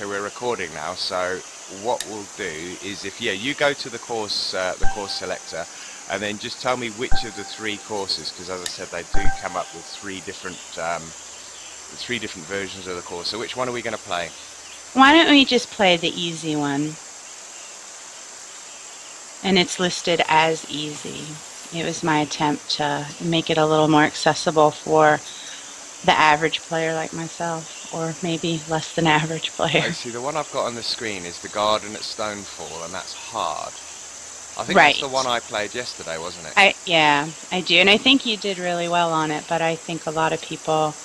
so we're recording now. So what we'll do is, if you go to the course selector, and then just tell me which of the three courses, because as I said, they do come up with three different versions of the course. So which one are we going to play? Why don't we just play the easy one? And it's listed as easy. It was my attempt to make it a little more accessible for the average player like myself, or maybe less than average player. Oh, see, the one I've got on the screen is the Garden at Stonefall, and that's hard. I think Right. that's the one I played yesterday, wasn't it? Yeah, I do, and I think you did really well on it, but I think a lot of people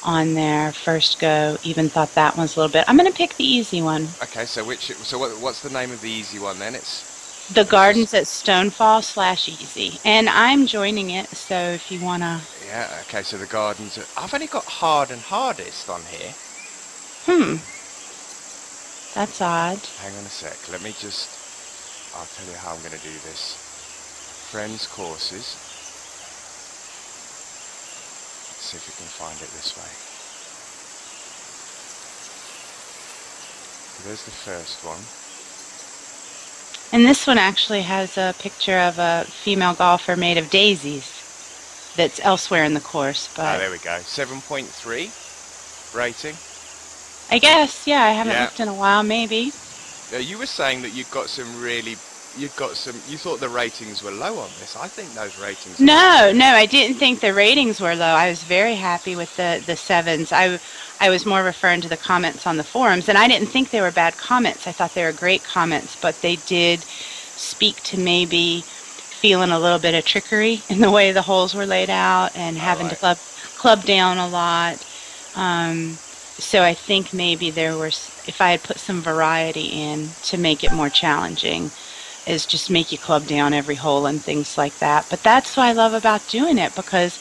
on their first go even thought that one's a little bit. I'm going to pick the easy one. Okay, so what's the name of the easy one then? The Gardens at Stonefall-Easy, and I'm joining it, so if you want to... Yeah, okay, so the Gardens... I've only got hard and hardest on here. That's odd. Hang on a sec, let me just... I'll tell you how I'm going to do this. Friends courses. Let's see if we can find it this way. So there's the first one. And this one actually has a picture of a female golfer made of daisies that's elsewhere in the course. But there we go. 7.3 rating. I guess, yeah, I haven't looked in a while, maybe. You were saying that you thought the ratings were low on this. I think those ratings... No, I didn't think the ratings were low. I was very happy with the sevens. I was more referring to the comments on the forums, and I didn't think they were bad comments. I thought they were great comments, but they did speak to maybe feeling a little bit of trickery in the way the holes were laid out and having to club down a lot. So I think maybe if I had put some variety in to make it more challenging, is just make you club down every hole and things like that. But that's what I love about doing it, because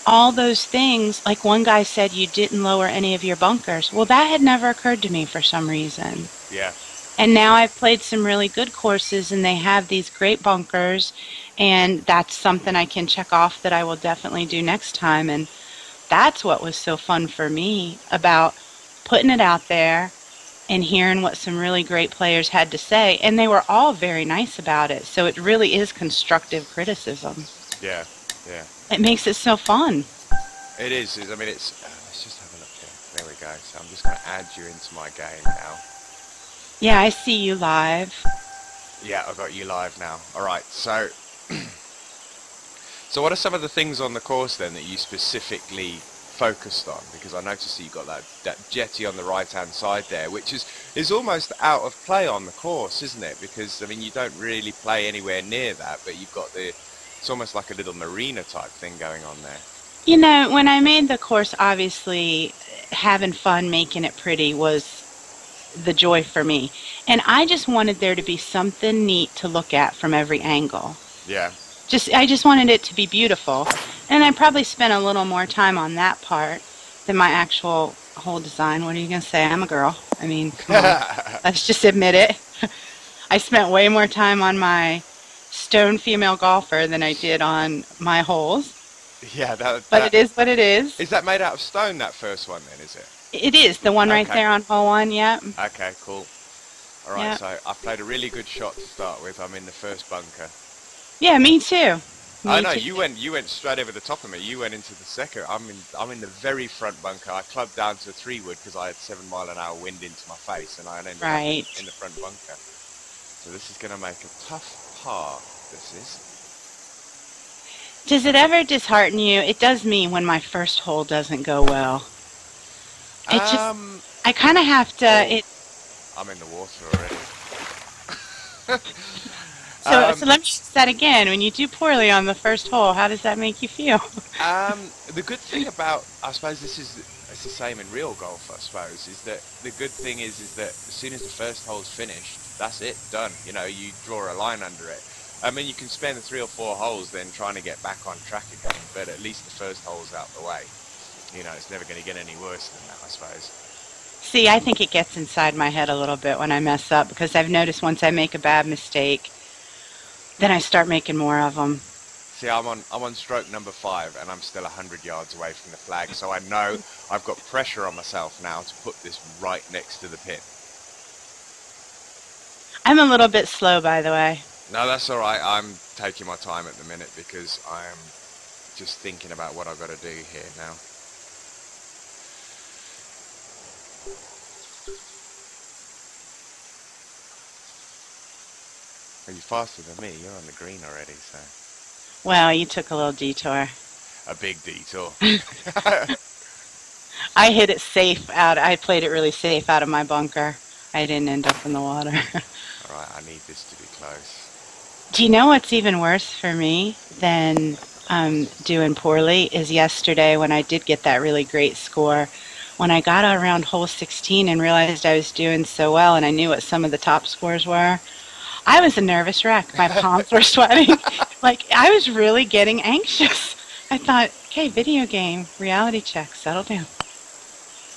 all those things, like one guy said you didn't lower any of your bunkers. Well, that had never occurred to me for some reason. Yeah. And now I've played some really good courses, and they have these great bunkers, and that's something I can check off that I will definitely do next time. And that's what was so fun for me about putting it out there and hearing what some really great players had to say, and they were all very nice about it. So it really is constructive criticism. Yeah. It makes it so fun. It is. I mean, it's... let's just have a look here. There we go. So I'm just going to add you into my game now. Yeah, I see you live. Yeah, I've got you live now. All right, so... So what are some of the things on the course then that you specifically focused on? Because I noticed that you've got that jetty on the right-hand side there, which is almost out of play on the course, isn't it? Because, I mean, you don't really play anywhere near that, but you've got it's almost like a little marina type thing going on there. You know, when I made the course, obviously, having fun making it pretty was the joy for me. And I just wanted there to be something neat to look at from every angle. Yeah. I just wanted it to be beautiful. And I probably spent a little more time on that part than my actual whole design. What are you going to say? I'm a girl. I mean, come on. Let's just admit it. I spent way more time on my stone female golfer than I did on my holes. Yeah, but it is what it is. Is that made out of stone, that first one then, is it? It is. The one right there on hole 1, yeah. Okay, cool. All right, so I played a really good shot to start with. I'm in the first bunker. Yeah, me too. I know, you went straight over the top of me. You went into the second. I'm in the very front bunker. I clubbed down to a 3-wood because I had 7-mile-an-hour wind into my face, and I ended up in the front bunker. So this is going to make a tough par. This is. Does it ever dishearten you? It does me when my first hole doesn't go well. It I kind of have to. I'm in the water already. So let me ask that again. When you do poorly on the first hole, how does that make you feel? The good thing about, I suppose it's the same in real golf, I suppose, is that the good thing is that as soon as the first hole's finished, that's it, done. You know, you draw a line under it. I mean, you can spend 3 or 4 holes then trying to get back on track again, but at least the first hole's out the way. You know, it's never going to get any worse than that, I suppose. See, I think it gets inside my head a little bit when I mess up, because I've noticed once I make a bad mistake, then I start making more of them. See, I'm on stroke number 5, and I'm still 100 yards away from the flag. So I know I've got pressure on myself now to put this right next to the pin. I'm a little bit slow, by the way. No, that's all right. I'm taking my time at the minute because I am just thinking about what I've got to do here now. Are you faster than me? You're on the green already, so. Well, you took a little detour. A big detour. I hit it safe out. I played it really safe out of my bunker. I didn't end up in the water. All right, I need this to be close. Do you know what's even worse for me than doing poorly is yesterday when I did get that really great score. When I got around hole 16 and realized I was doing so well and I knew what some of the top scores were, I was a nervous wreck. My palms were sweating. Like, I was really getting anxious. I thought, okay, video game, reality check, settle down.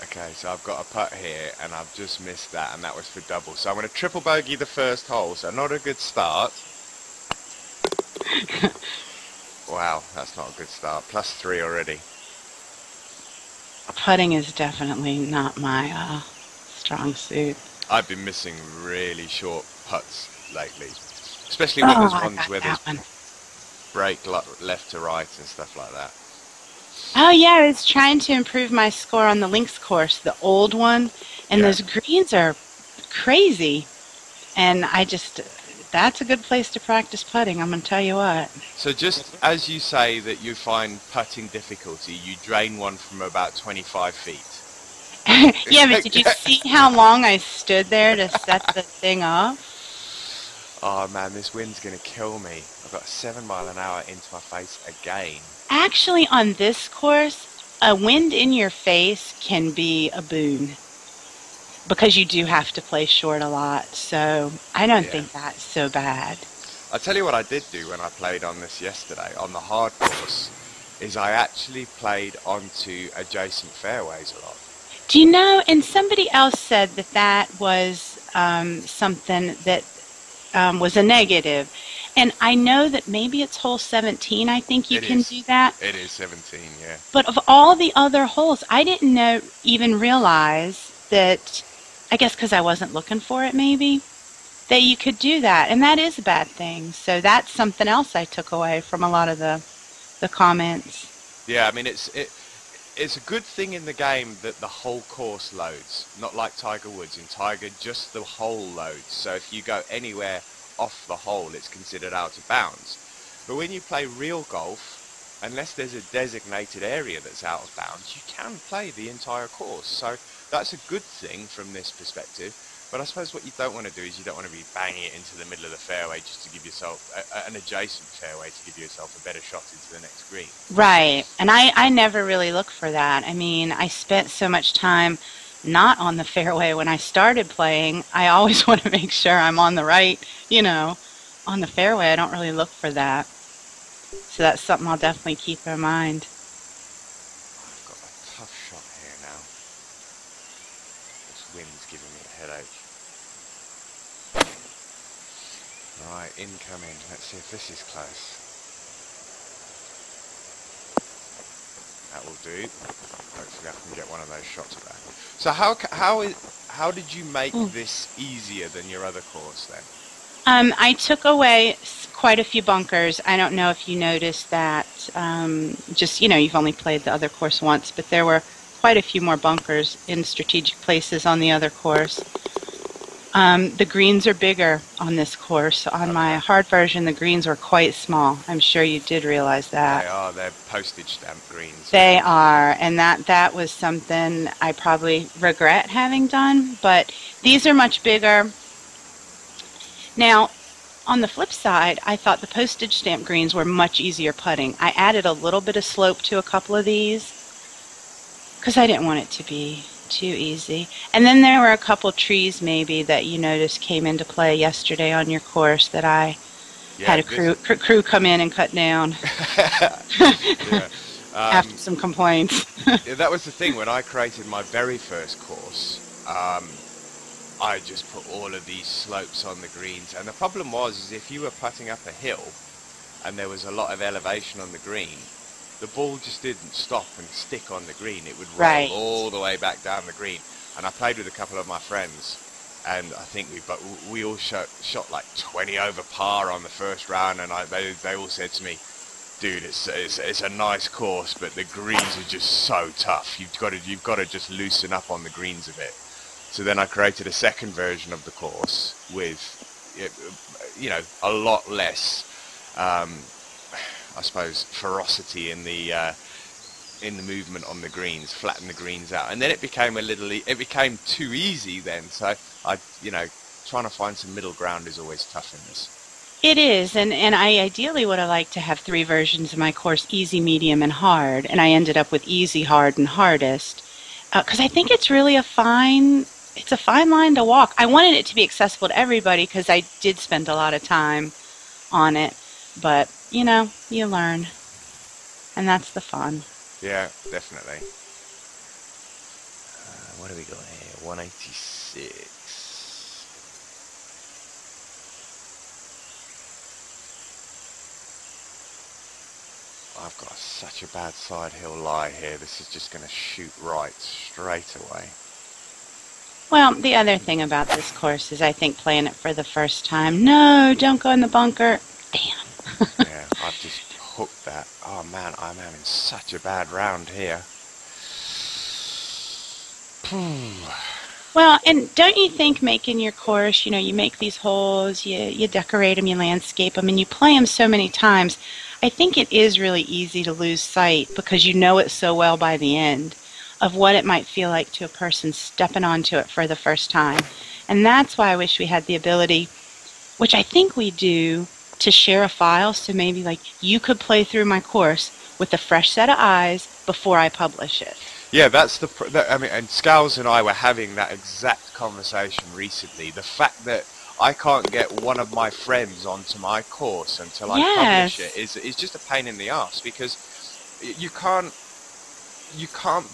Okay, so I've got a putt here, and I've just missed that, and that was for double. So I'm going to triple bogey the first hole, so not a good start. Wow, that's not a good start. +3 already. Putting is definitely not my strong suit. I've been missing really short putts lately, especially when there's ones where there's break left to right and stuff like that. Oh yeah, I was trying to improve my score on the links course, the old one, and those greens are crazy. And that's a good place to practice putting, I'm going to tell you what. So just as you say that you find putting difficulty, you drain one from about 25 feet. Yeah, but did you see how long I stood there to set the thing up? Oh man, this wind's going to kill me. I've got 7 mile an hour into my face again. Actually, on this course, a wind in your face can be a boon because you do have to play short a lot. So I don't think that's so bad. I'll tell you what I did do when I played on this yesterday, on the hard course, is I actually played onto adjacent fairways a lot. Do you know, and somebody else said that that was something that was a negative. And I know that maybe it's hole 17, I think you can do that. It is 17, yeah. But of all the other holes, I didn't even realize that, I guess because I wasn't looking for it maybe, that you could do that. And that is a bad thing. So that's something else I took away from a lot of the comments. Yeah, I mean, it's a good thing in the game that the whole course loads. Not like Tiger Woods. In Tiger, just the hole loads. So if you go anywhere off the hole, it's considered out of bounds. But when you play real golf, unless there's a designated area that's out of bounds, you can play the entire course. So that's a good thing from this perspective. But I suppose what you don't want to do is you don't want to be banging it into the middle of the fairway just to give yourself an adjacent fairway to give yourself a better shot into the next green. Right. And I never really look for that. I mean, I spent so much time not on the fairway when I started playing. I always want to make sure I'm on the right, on the fairway. I don't really look for that. So that's something I'll definitely keep in mind. I've got a tough shot here now. This wind's giving me a headache. Right, incoming. Let's see if this is close. That will do. Hopefully I can get one of those shots back. So how did you make this easier than your other course then? I took away quite a few bunkers. I don't know if you noticed that. You've only played the other course once, but there were quite a few more bunkers in strategic places on the other course. The greens are bigger on this course. On my hard version, the greens were quite small. I'm sure you did realize that. They are. They're postage stamp greens. They are, and that was something I probably regret having done, but these are much bigger. Now, on the flip side, I thought the postage stamp greens were much easier putting. I added a little bit of slope to a couple of these because I didn't want it to be too easy. And then there were a couple trees maybe that you noticed came into play yesterday on your course that I had a crew come in and cut down after some complaints. Yeah, that was the thing. When I created my very first course, I just put all of these slopes on the greens. And the problem was, is if you were putting up a hill, and there was a lot of elevation on the green, the ball just didn't stop and stick on the green. It would roll Right. all the way back down the green. And I played with a couple of my friends, and I think we all shot like 20 over par on the first round, and they all said to me, dude, it's a nice course, but the greens are just so tough. You've got to just loosen up on the greens a bit. So then I created a second version of the course with, you know, a lot less, I suppose, ferocity in the movement on the greens, flatten the greens out, and then it became it became too easy then. So you know, trying to find some middle ground is always tough in this. It is, and I ideally would have liked to have 3 versions of my course: easy, medium, and hard, and I ended up with easy, hard, and hardest, because I think it's really a fine line to walk. I wanted it to be accessible to everybody because I did spend a lot of time on it, but you know, you learn, and that's the fun. Yeah, definitely. What do we got here? 186. I've got such a bad side hill lie here. This is just going to shoot right straight away. Well, the other thing about this course is I think playing it for the first time, no, don't go in the bunker. Damn. Yeah, I've just hooked that. Oh man, I'm having such a bad round here. Well, and don't you think making your course, you know, you make these holes, you decorate them, you landscape them, and you play them so many times, I think it is really easy to lose sight because you know it so well by the end of what it might feel like to a person stepping onto it for the first time. And that's why I wish we had the ability, which I think we do, to share a file, so maybe like you could play through my course with a fresh set of eyes before I publish it. Yeah, that's I mean, and Scowls and I were having that exact conversation recently. The fact that I can't get one of my friends onto my course until I publish it is just a pain in the ass, because you can't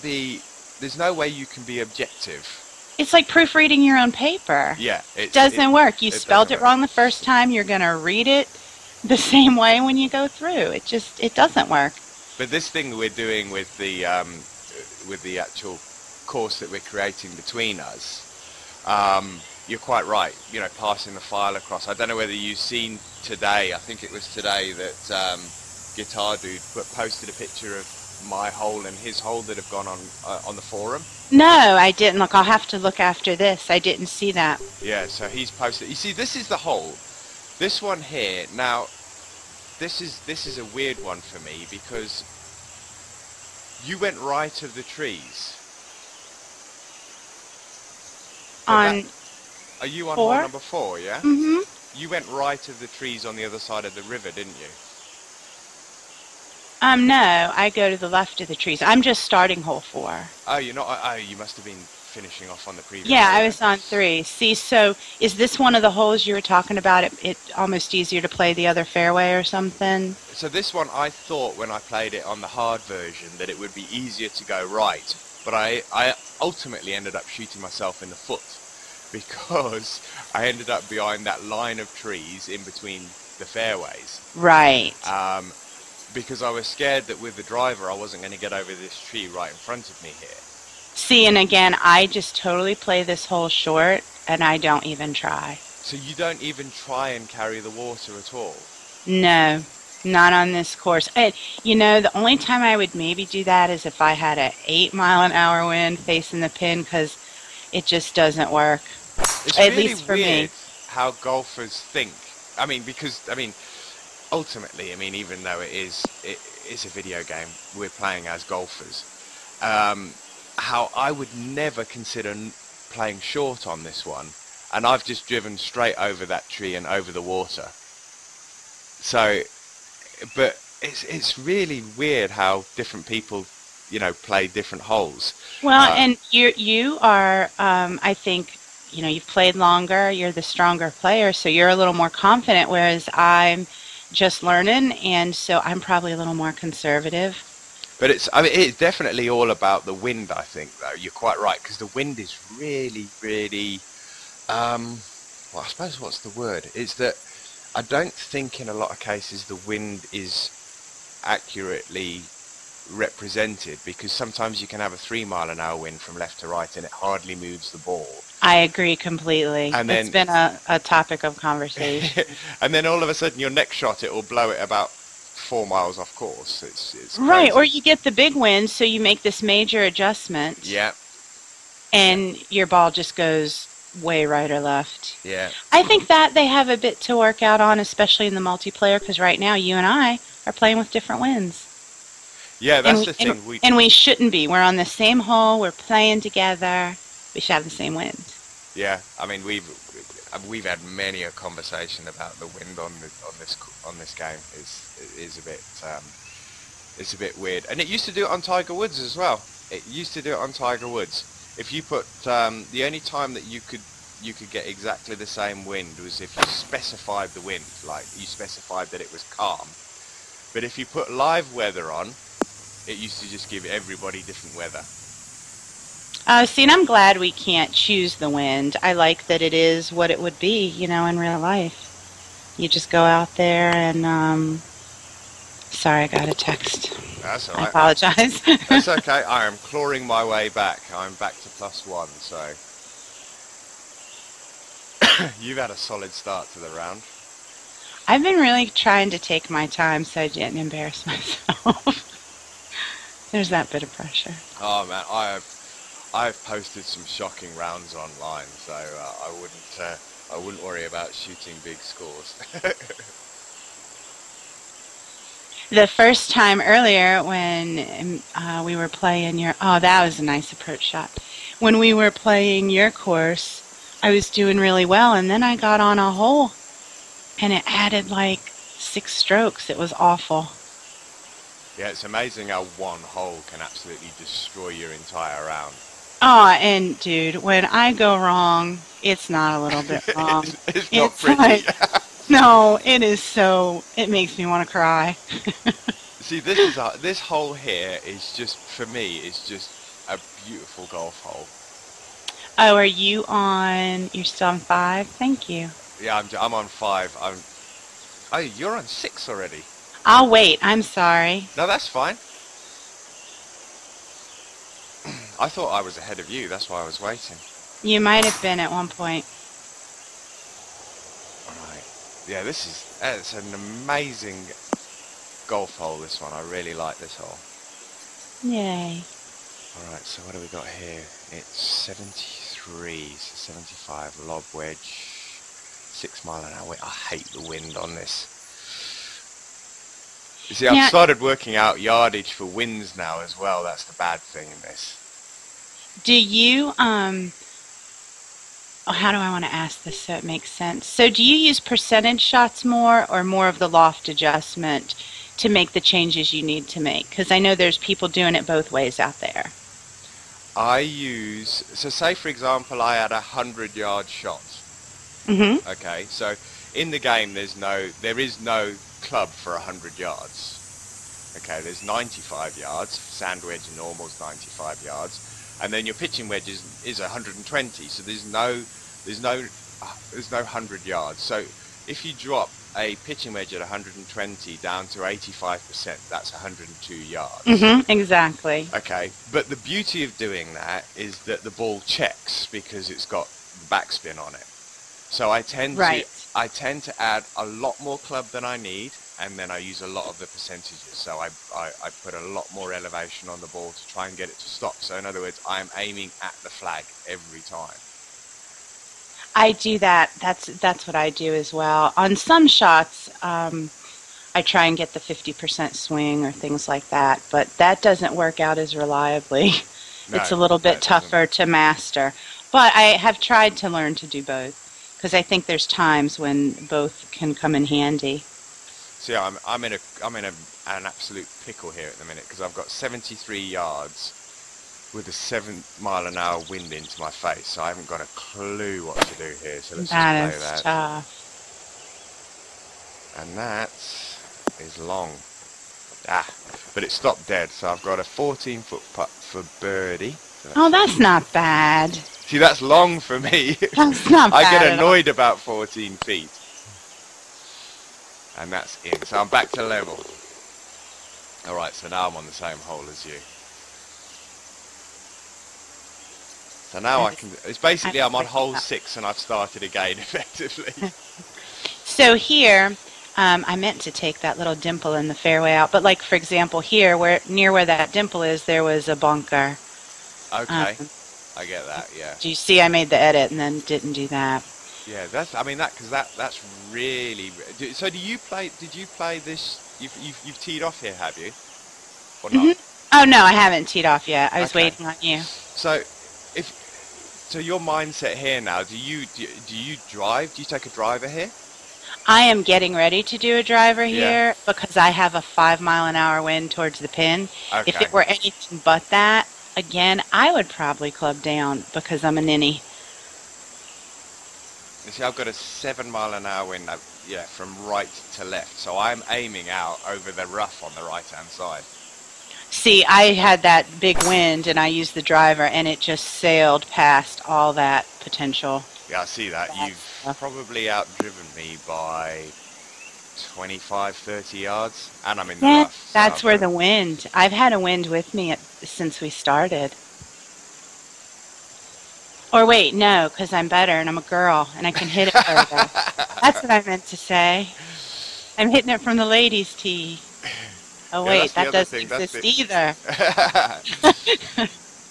be, there's no way you can be objective. It's like proofreading your own paper. Yeah. It doesn't work. You spelled it wrong the first time. You're going to read it the same way when you go through. It doesn't work. But this thing we're doing with the actual course that we're creating between us, you're quite right. You know, passing the file across. I don't know whether you've seen today. I think it was today that Guitar Dude posted a picture of my hole and his hole that have gone on the forum. No, I didn't. Look, I'll have to look after this. I didn't see that. Yeah, so he's posted. You see, this is the hole. This one here. Now, this is a weird one for me because you went right of the trees. Are you on hole number 4? Yeah. Mm-hmm. You went right of the trees on the other side of the river, didn't you? No, I go to the left of the trees. I'm just starting hole 4. Oh, you're not. Oh, you must have been finishing off on the previous. Yeah, hole I was on 3. See, so is this one of the holes you were talking about? It almost easier to play the other fairway or something? So this one, I thought when I played it on the hard version that it would be easier to go right, but I ultimately ended up shooting myself in the foot because I ended up behind that line of trees in between the fairways. Right. Because I was scared that with the driver I wasn't going to get over this tree right in front of me here. See, and again, I just totally play this hole short, and I don't even try. So you don't even try and carry the water at all? No, not on this course. And, you know, the only time I would maybe do that is if I had an 8-mile-an-hour wind facing the pin, because it just doesn't work. It's at really least for weird me. how golfers think. I mean, because, I mean, ultimately, I mean, even though it is a video game, we're playing as golfers. How I would never consider playing short on this one, and I've just driven straight over that tree and over the water. So, but it's really weird how different people, you know, play different holes. Well, and you are, I think, you know, you've played longer, you're the stronger player, so you're a little more confident, whereas I'm just learning, and so I'm probably a little more conservative. But it's definitely all about the wind, I think, though. You're quite right, because the wind is really, really, well, I suppose what's the word? It's that I don't think in a lot of cases the wind is accurately represented, because sometimes you can have a 3 mile an hour wind from left to right and it hardly moves the ball. I agree completely. And It's then been a topic of conversation. and then all of a sudden your next shot it will blow it about 4 miles off course. It's Right, or crazy. you get the big wind, so you make this major adjustment, Yeah, and your ball just goes way right or left. yeah, I think that they have a bit to work out on, especially in the multiplayer, because right now you and I are playing with different winds. yeah. And That's we, the and, thing. and we shouldn't be. We're on the same hole, we're playing together, we should have the same wind. Yeah, I mean we've had many a conversation about the wind on this game. Is a bit it's a bit weird, and it used to do it on Tiger Woods as well. It used to do it on Tiger Woods. If you put the only time that you could get exactly the same wind was if you specified the wind, like you specified that it was calm. But if you put live weather on, it used to just give everybody different weather. See, and I'm glad we can't choose the wind. I like that it is what it would be, in real life. You just go out there and, sorry, I got a text. That's all I right. apologize. That's okay. I am clawing my way back. I'm back to +1, so you've had a solid start to the round. I've been really trying to take my time so I didn't embarrass myself. There's that bit of pressure. Oh man, I've posted some shocking rounds online, so I wouldn't worry about shooting big scores. The first time earlier when we were playing that was a nice approach shot. When we were playing your course, I was doing really well, and then I got on a hole, and it added like 6 strokes. It was awful. Yeah, it's amazing how one hole can absolutely destroy your entire round. Oh, and dude, when I go wrong, it's not a little bit wrong. It's not pretty. Like, no, it makes me want to cry. See, this hole here is just, for me, is just a beautiful golf hole. Oh, you're still on 5? Thank you. Yeah, I'm on 5. Oh, you're on 6 already. I'll wait. I'm sorry. No, that's fine. I thought I was ahead of you. That's why I was waiting. You might have been at one point. Right. Yeah, it's an amazing golf hole, this one. I really like this hole. Yay. Alright, so what do we got here? It's 73, so 75, lob wedge, 6 mile an hour. I hate the wind on this. You see, I've started working out yardage for winds now as well. That's the bad thing in this. Do you, how do I want to ask this so it makes sense? So do you use percentage shots more or more of the loft adjustment to make the changes you need to make? Because I know there's people doing it both ways out there. So say for example I had 100-yard shot. Mm-hmm. Okay, so in the game there is no club for 100 yards. Okay, there's 95 yards, sand wedge and normal's 95 yards, and then your pitching wedge is 120. So there's no 100 yards. So if you drop a pitching wedge at 120 down to 85%, that's 102 yards. Mm-hmm, exactly. Okay, but the beauty of doing that is that the ball checks because it's got backspin on it. So I tend to add a lot more club than I need, and then I use a lot of the percentages. So I put a lot more elevation on the ball to try and get it to stop. So in other words, I am aiming at the flag every time. I do that. That's what I do as well. On some shots, I try and get the 50% swing or things like that, but that doesn't work out as reliably. No, it's a little bit tougher to master. But I have tried to learn to do both, because I think there's times when both can come in handy. See, I'm in an absolute pickle here at the minute because I've got 73 yards with a 7 mile an hour wind into my face, so I haven't got a clue what to do here. So let's just play that. Tough. And that is long. But it stopped dead, so I've got a 14-foot putt for birdie. So that's not bad. See, that's long for me. That's not bad. I get annoyed about 14 feet. And that's in. So I'm back to level. Alright, so now I'm on the same hole as you. So now I can, it's basically I'm on hole 6 and I've started again, effectively. So here, I meant to take that little dimple in the fairway out, but like for example here, near where that dimple is, there was a bunker. Okay, I get that, yeah. Do you see I made the edit and then didn't do that? Yeah, that's, I mean, that's really, so did you play this, you've teed off here, have you? Or not? Oh no, I haven't teed off yet. I was waiting on you. So, so your mindset here now, do you drive? Do you take a driver here? I am getting ready to do a driver here because I have a 5-mile-an-hour wind towards the pin. Okay. If it were anything but that, again, I would probably club down because I'm a ninny. You see, I've got a 7-mile-an-hour wind, from right to left. So I'm aiming out over the rough on the right-hand side. See, I had that big wind and I used the driver and it just sailed past all that potential. Yeah, I see that. You've probably outdriven me by 25, 30 yards, and I'm in the rough. So that's where the wind. I've had a wind with me since we started. Or wait, no, because I'm better and I'm a girl and I can hit it further. That's what I meant to say. I'm hitting it from the ladies' tee. Oh wait, that doesn't exist either.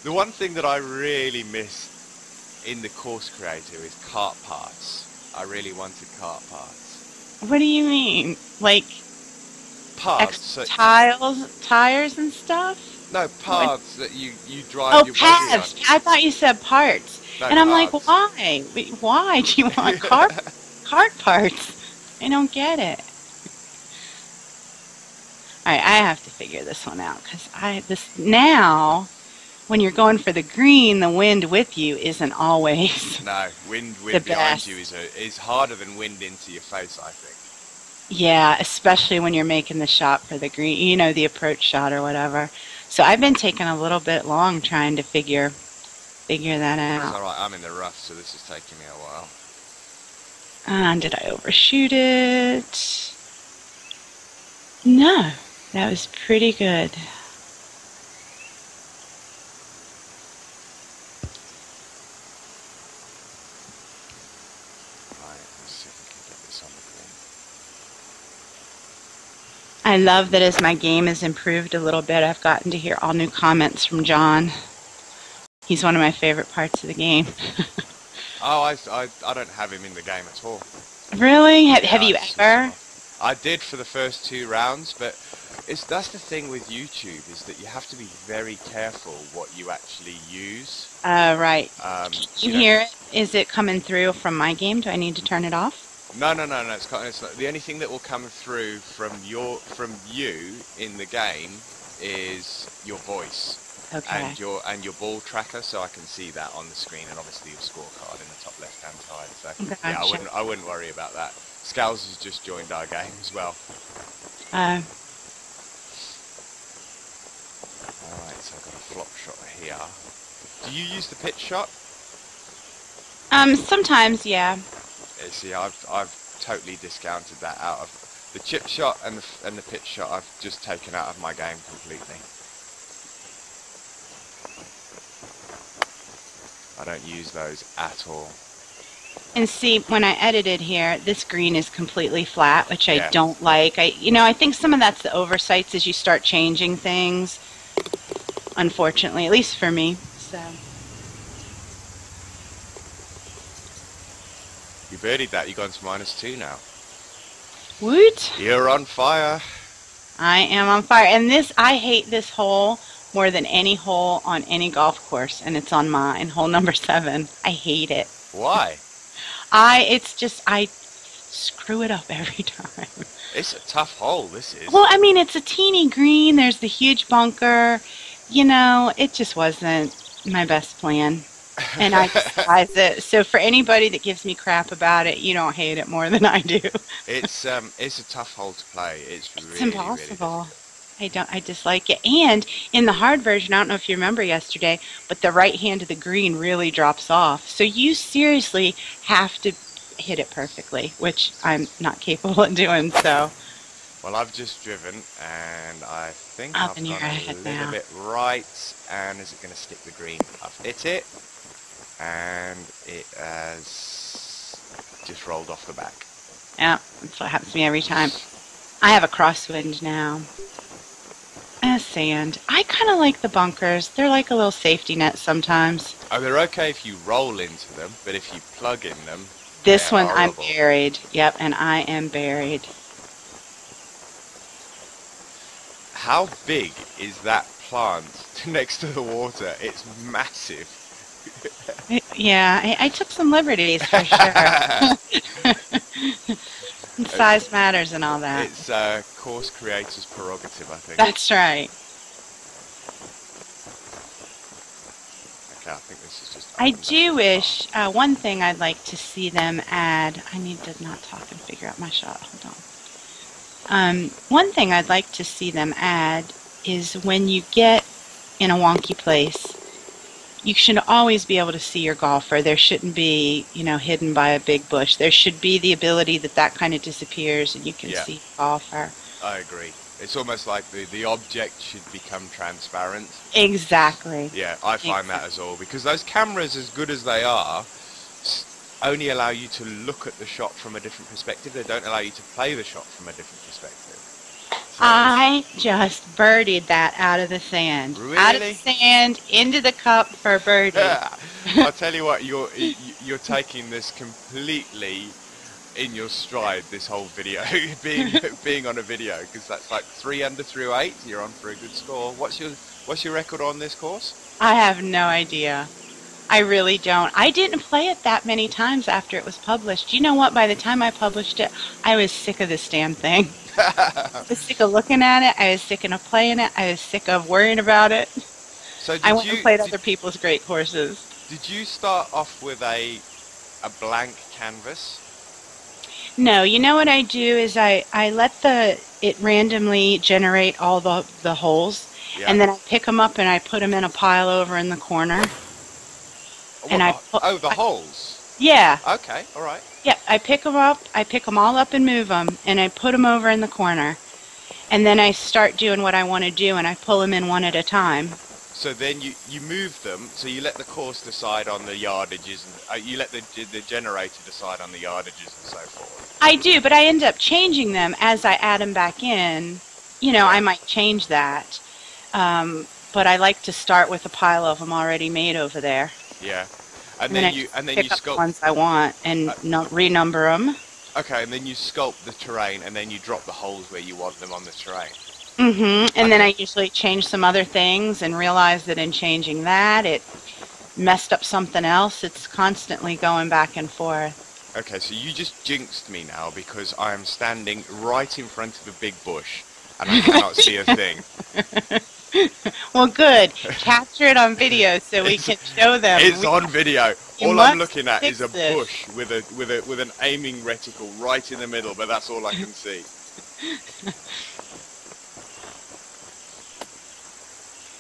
The one thing that I really miss in the course creator is kart parts. I really wanted kart parts. What do you mean? Like parts? Tires and stuff? No, parts that you drive your body on. I thought you said parts. No, and I'm parts. like, why? Why do you want cart parts? I don't get it. All right, I have to figure this one out because now, when you're going for the green, the wind with you isn't always. No, wind behind you is harder than wind into your face, I think. Yeah, especially when you're making the shot for the green, you know, the approach shot or whatever. So I've been taking a little bit long trying to figure that out. It's all right. I'm in the rough, so this is taking me a while. Did I overshoot it? No. That was pretty good. Right, let's see if we can get this on the green. I love that as my game has improved a little bit, I've gotten to hear all new comments from John. He's one of my favorite parts of the game. Oh, I don't have him in the game at all. Really? Have you ever? I did for the first 2 rounds, but that's the thing with YouTube, is that you have to be very careful what you actually use. Right. Can you hear it? Is it coming through from my game? Do I need to turn it off? No. It's not. The only thing that will come through from you in the game is your voice. Okay. And your ball tracker, so I can see that on the screen, and obviously your scorecard in the top left-hand side. So gotcha. yeah, I wouldn't worry about that. Scales has just joined our game as well. Alright, so I've got a flop shot here. Do you use the pitch shot? Sometimes, yeah. See, I've totally discounted that out of the chip shot and the pitch shot. I've just taken out of my game completely. I don't use those at all. And see, when I edited here, this green is completely flat, which I don't like. I think some of that's the oversights as you start changing things. Unfortunately, at least for me. So. You birdied that. You got into -2 now. Woot! You're on fire. I am on fire, and I hate this hole more than any hole on any golf course, and it's on mine, hole number 7. I hate it. Why? I screw it up every time. It's a tough hole, this is. Well, I mean, it's a teeny green. There's the huge bunker. You know, it just wasn't my best plan. And I despise it. So for anybody that gives me crap about it, you don't hate it more than I do. It's a tough hole to play. It's really impossible. I dislike it. And in the hard version, I don't know if you remember yesterday, but the right hand of the green really drops off. So you seriously have to hit it perfectly, which I'm not capable of doing. So Well, I've just driven, and I think up I've in your gone a head little now. bit right. And is it going to stick the green? I've hit it, and it has just rolled off the back. Yeah, that's what happens to me every time. I have a crosswind now. Sand. I kind of like the bunkers. They're like a little safety net sometimes. Oh, they're okay if you roll into them, but if you plug in them, This they're one, I'm horrible. buried. Yep, and I am buried. How big is that plant next to the water? It's massive. Yeah, I took some liberties for sure. Size matters and all that. It's course creator's prerogative, I think. That's right. Okay, I think this is just I opened up do the wish, one thing I'd like to see them add, I need to not talk and figure out my shot, hold on. One thing I'd like to see them add is when you get in a wonky place, you should always be able to see your golfer. There shouldn't be, hidden by a big bush. There should be the ability that that kind of disappears and you can Yeah, see your golfer. I agree. It's almost like the object should become transparent. Exactly. Yeah, I find that as well, because those cameras, as good as they are, only allow you to look at the shot from a different perspective. They don't allow you to play the shot from a different perspective. So I just birdied that out of the sand. really? Out of the sand, into the cup for birdie. I'll tell you what, you're taking this completely in your stride, this whole video, being on a video, because that's like 3 under through 8. You're on for a good score. What's your record on this course? I have no idea. I really don't. I didn't play it that many times after it was published. You know what? By the time I published it, I was sick of this damn thing. I was sick of looking at it. I was sick of playing it. I was sick of worrying about it. So I went and played other people's great courses. Did you start off with a blank canvas? No, you know what I do is I let it randomly generate all the holes, Yeah. and then I pick them up and I put them in a pile over in the corner. The holes? Yeah. Okay, all right. Yeah, I pick them up, I pick them all up and move them, and I put them over in the corner. And then I start doing what I want to do, and I pull them in one at a time. So then you move them, so you let the course decide on the yardages, and you let the generator decide on the yardages and so forth. I do, but I end up changing them as I add them back in. Yeah. I might change that. But I like to start with a pile of them already made over there. Yeah. And then you pick up sculpt the ones I want and renumber them. Okay, and then you sculpt the terrain, and then you drop the holes where you want them on the terrain. And then I usually change some other things and realize that in changing that, it messed up something else. It's constantly going back and forth. Okay, so you just jinxed me now, because I am standing right in front of a big bush, and I cannot see a thing. Well, good. Capture it on video so we can show them. It's on video. All I'm looking at is a this. bush with an aiming reticle right in the middle, but that's all I can see.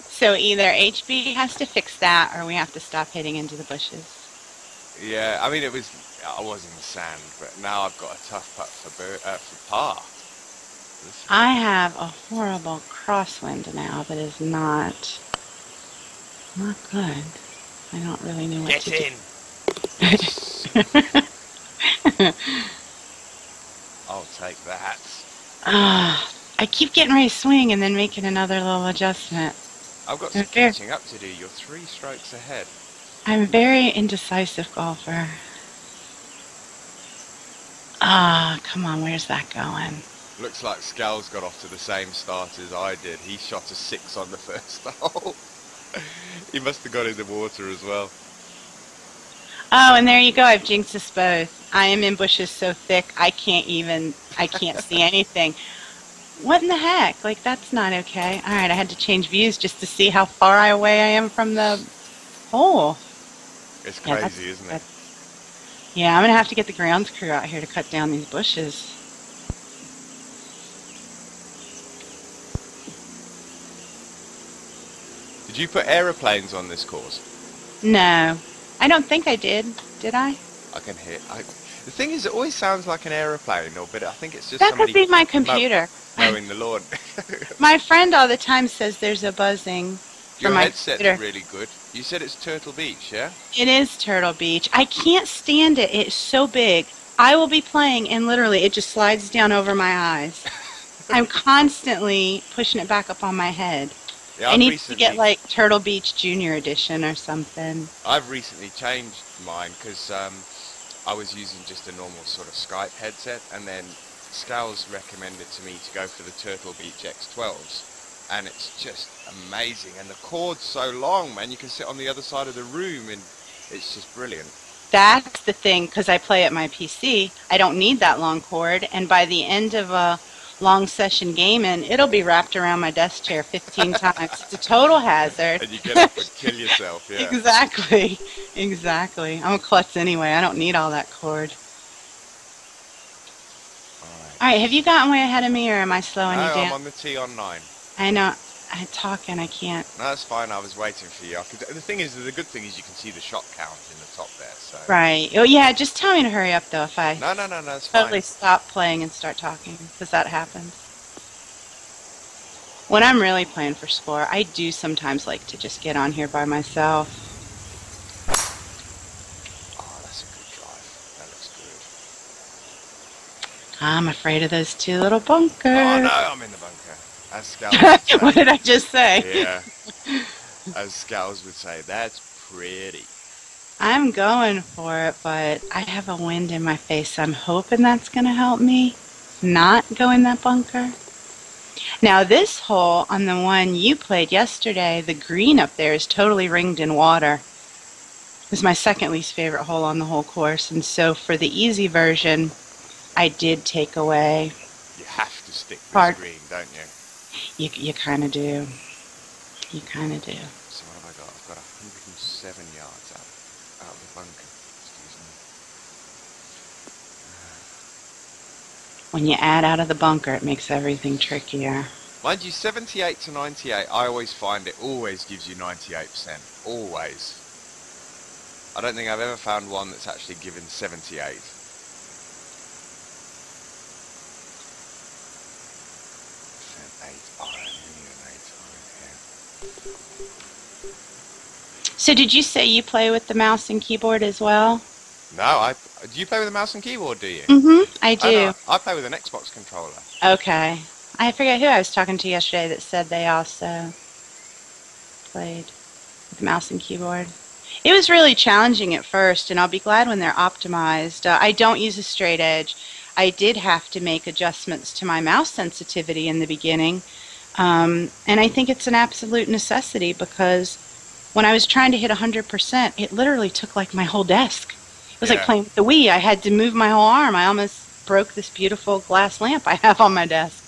So either HB has to fix that, or we have to stop hitting into the bushes. Yeah, I mean, I was in the sand, but now I've got a tough putt for par. I have a horrible crosswind now that is not good. I don't really know what to do. Get in! I'll take that. I keep getting ready to swing and then making another little adjustment. I've got some catching up to do. You're 3 strokes ahead. I'm a very indecisive golfer. Come on, where's that going? Looks like Scal's got off to the same start as I did. He shot a 6 on the first hole. He must have got in the water as well. Oh, and there you go. I've jinxed us both. I am in bushes so thick I can't see anything. What in the heck? Like, that's not okay. All right, I had to change views just to see how far away I am from the hole. It's crazy, isn't it? Yeah, I'm going to have to get the grounds crew out here to cut down these bushes. Did you put aeroplanes on this course? No, I don't think I did. Did I? I can hear. The thing is, it always sounds like an aeroplane, but I think it's just That could somebody be my computer. mowing the lawn. My friend all the time says there's a buzzing from Your my headset's computer. really good. You said it's Turtle Beach, yeah? It is Turtle Beach. I can't stand it. It's so big. I will be playing and literally it just slides down over my eyes. I'm constantly pushing it back up on my head. Yeah, I need to get like Turtle Beach Junior Edition or something. I've recently changed mine because I was using just a normal sort of Skype headset, and then Scowls recommended to me to go for the Turtle Beach X12s, and it's just amazing. And the cord's so long, man. You can sit on the other side of the room, and it's just brilliant. That's the thing, because I play at my PC. I don't need that long cord, and by the end of a long session gaming, it'll be wrapped around my desk chair 15 times. It's a total hazard. And you get up and kill yourself, yeah. Exactly. Exactly. I'm a klutz anyway. I don't need all that cord. All right. Have you gotten way ahead of me, or am I slowing you down? I'm on the T on 9. I know. I'm talking. I can't. No, that's fine. I was waiting for you. The thing is, the good thing is you can see the shot count in the top there. So. Right. Oh, yeah. Just tell me to hurry up, though, if I No, it's fine. totally stop playing and start talking, because that happens. When I'm really playing for score, I do sometimes like to just get on here by myself. Oh, that's a good drive. That looks good. I'm afraid of those two little bunkers. Oh, no, I'm in the bunker. As Scowls would say. What did I just say? Yeah. As Scowls would say, that's pretty. I'm going for it, but I have a wind in my face. I'm hoping that's going to help me not go in that bunker. Now, this hole on the one you played yesterday, the green up there is totally ringed in water. It was my second least favorite hole on the whole course, and so for the easy version, I did take away. You have to stick with the green, don't you? You kind of do. You kind of do. So what have I got? I've got 107 yards out of the bunker. Excuse me. When you add out of the bunker, it makes everything trickier. Mind you, 78 to 98, I always find it always gives you 98%. Always. I don't think I've ever found one that's actually given 78. So did you say you play with the mouse and keyboard as well? No, do you play with a mouse and keyboard, do you? Mm-hmm, I do. I play with an Xbox controller. Okay. I forget who I was talking to yesterday that said they also played with the mouse and keyboard. It was really challenging at first, and I'll be glad when they're optimized. I don't use a straight edge. I did have to make adjustments to my mouse sensitivity in the beginning, and I think it's an absolute necessity because when I was trying to hit 100%, it literally took like my whole desk. It was like playing with the Wii. I had to move my whole arm. I almost broke this beautiful glass lamp I have on my desk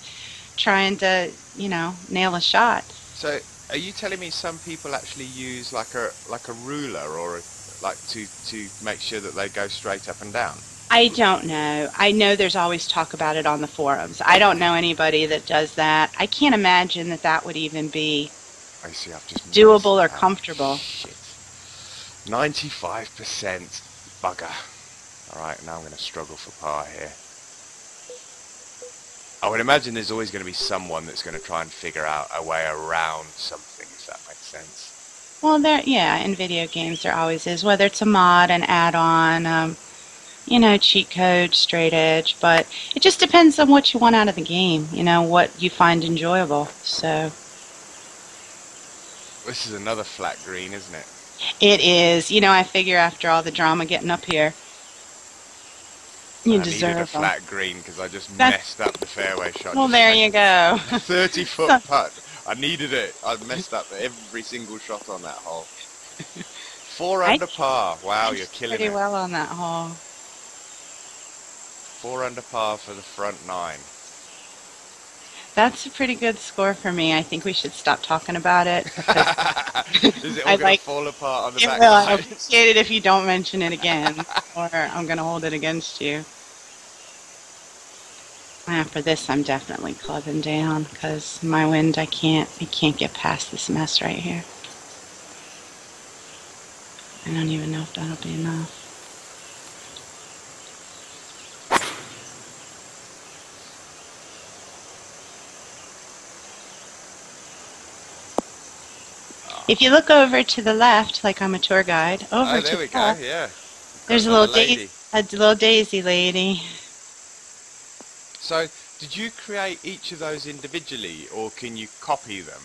trying to, nail a shot. So, are you telling me some people actually use like a ruler or to make sure that they go straight up and down? I don't know. I know there's always talk about it on the forums. I don't know anybody that does that. I can't imagine that would even be doable or comfortable. Shit. 95% bugger. Alright, now I'm going to struggle for par here. I would imagine there's always going to be someone that's going to try and figure out a way around something, if that makes sense. Well, in video games there always is, whether it's a mod, an add-on, cheat code, straight edge, but it just depends on what you want out of the game, what you find enjoyable, so. This is another flat green, isn't it? It is. I figure after all the drama getting up here, you deserve needed a flat green because I just messed up the fairway shot. Well, there you go. 30-foot putt. I needed it. I messed up every single shot on that hole. 4 under par. Wow, you're killing it. Pretty well on that hole. 4 under par for the front 9. That's a pretty good score for me. I think we should stop talking about it. Is it all going to fall apart on the back? I appreciate it if you don't mention it again, or I'm going to hold it against you. For this, I'm definitely clubbing down because my wind, I can't get past this mess right here. I don't even know if that'll be enough. If you look over to the left, like I'm a tour guide, over Oh, to there the we go. left, Yeah, got there's another lady. a little daisy lady. So, did you create each of those individually, or can you copy them?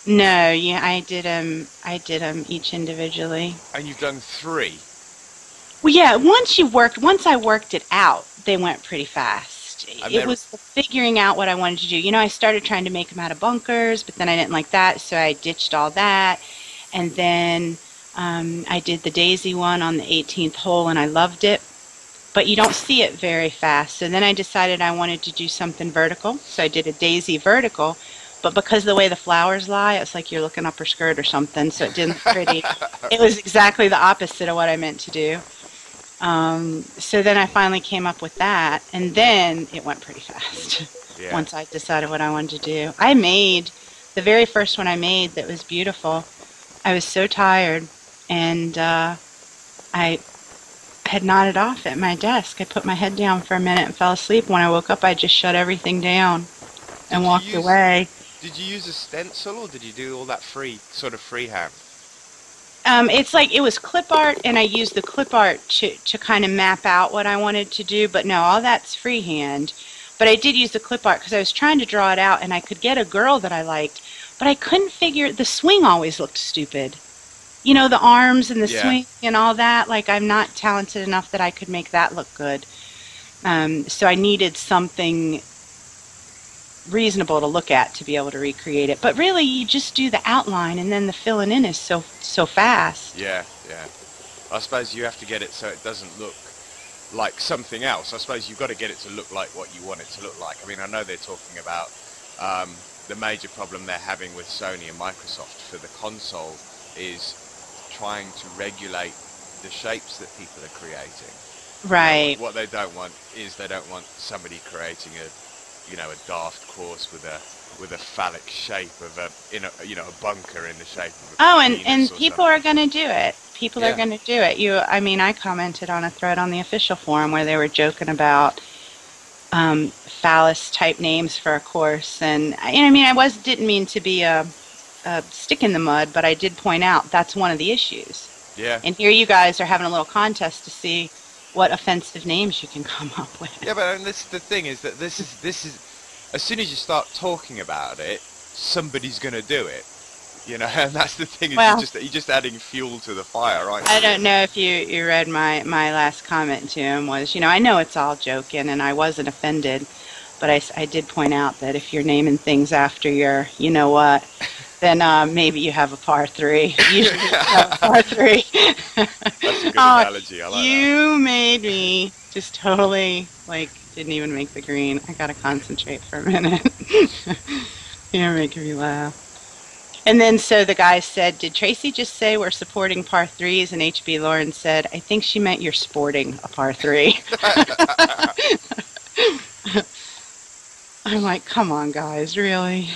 No, yeah, I did 'em. I did 'em each individually. And you've done three. Well, yeah, once I worked it out, they went pretty fast. And It they're was the figuring out what I wanted to do. I started trying to make them out of bunkers, but then I didn't like that, so I ditched all that. And then I did the daisy one on the 18th hole, and I loved it. But you don't see it very fast. So then I decided I wanted to do something vertical. So I did a daisy vertical. But because of the way the flowers lie, it's like you're looking up her skirt or something, so it didn't look pretty. It was exactly the opposite of what I meant to do. So then I finally came up with that, and then it went pretty fast Yeah. once I decided what I wanted to do. I made the very first one I made that was beautiful. I was so tired, and I had nodded off at my desk. I put my head down for a minute and fell asleep. When I woke up, I just shut everything down and walked away. Did you use a stencil, or did you do all that freehand? It's like it was clip art, and I used the clip art to kind of map out what I wanted to do. But no, all that's freehand. But I did use the clip art because I was trying to draw it out, and I could get a girl that I liked, but I couldn't figure the swing always looked stupid. The arms and the Yeah. swing and all that. Like I'm not talented enough that I could make that look good. So I needed something reasonable to look at to be able to recreate it. But really, you just do the outline, and then the filling in is so fast. Yeah, yeah. I suppose you have to get it so it doesn't look like something else. I suppose you've got to get it to look like what you want it to look like. I mean, I know they're talking about the major problem they're having with Sony and Microsoft for the console is trying to regulate the shapes that people are creating. Right. What they don't want is they don't want somebody creating a daft course with a phallic shape of a bunker in the shape of a Oh, penis and or people something. are going to do it. People are Yeah. going to do it. I mean, I commented on a thread on the official forum where they were joking about phallus type names for a course, and I mean, didn't mean to be a stick in the mud, but I did point out that's one of the issues. Yeah. And here you guys are having a little contest to see what offensive names you can come up with. Yeah, but this the thing is that this is as soon as you start talking about it, somebody's going to do it. And that's the thing is Well, you're just adding fuel to the fire, right? I don't know if you read my last comment to him was, I know it's all joking and I wasn't offended, but I did point out that if you're naming things after your, what, then maybe you have a par three. Usually you have a par three. That's a good analogy. I like that. You made me just totally, didn't even make the green. I gotta concentrate for a minute. You're making me laugh. And then so the guy said, did Tracy just say we're supporting par threes? And HB Lauren said, I think she meant you're sporting a par three. I'm like, come on, guys, really?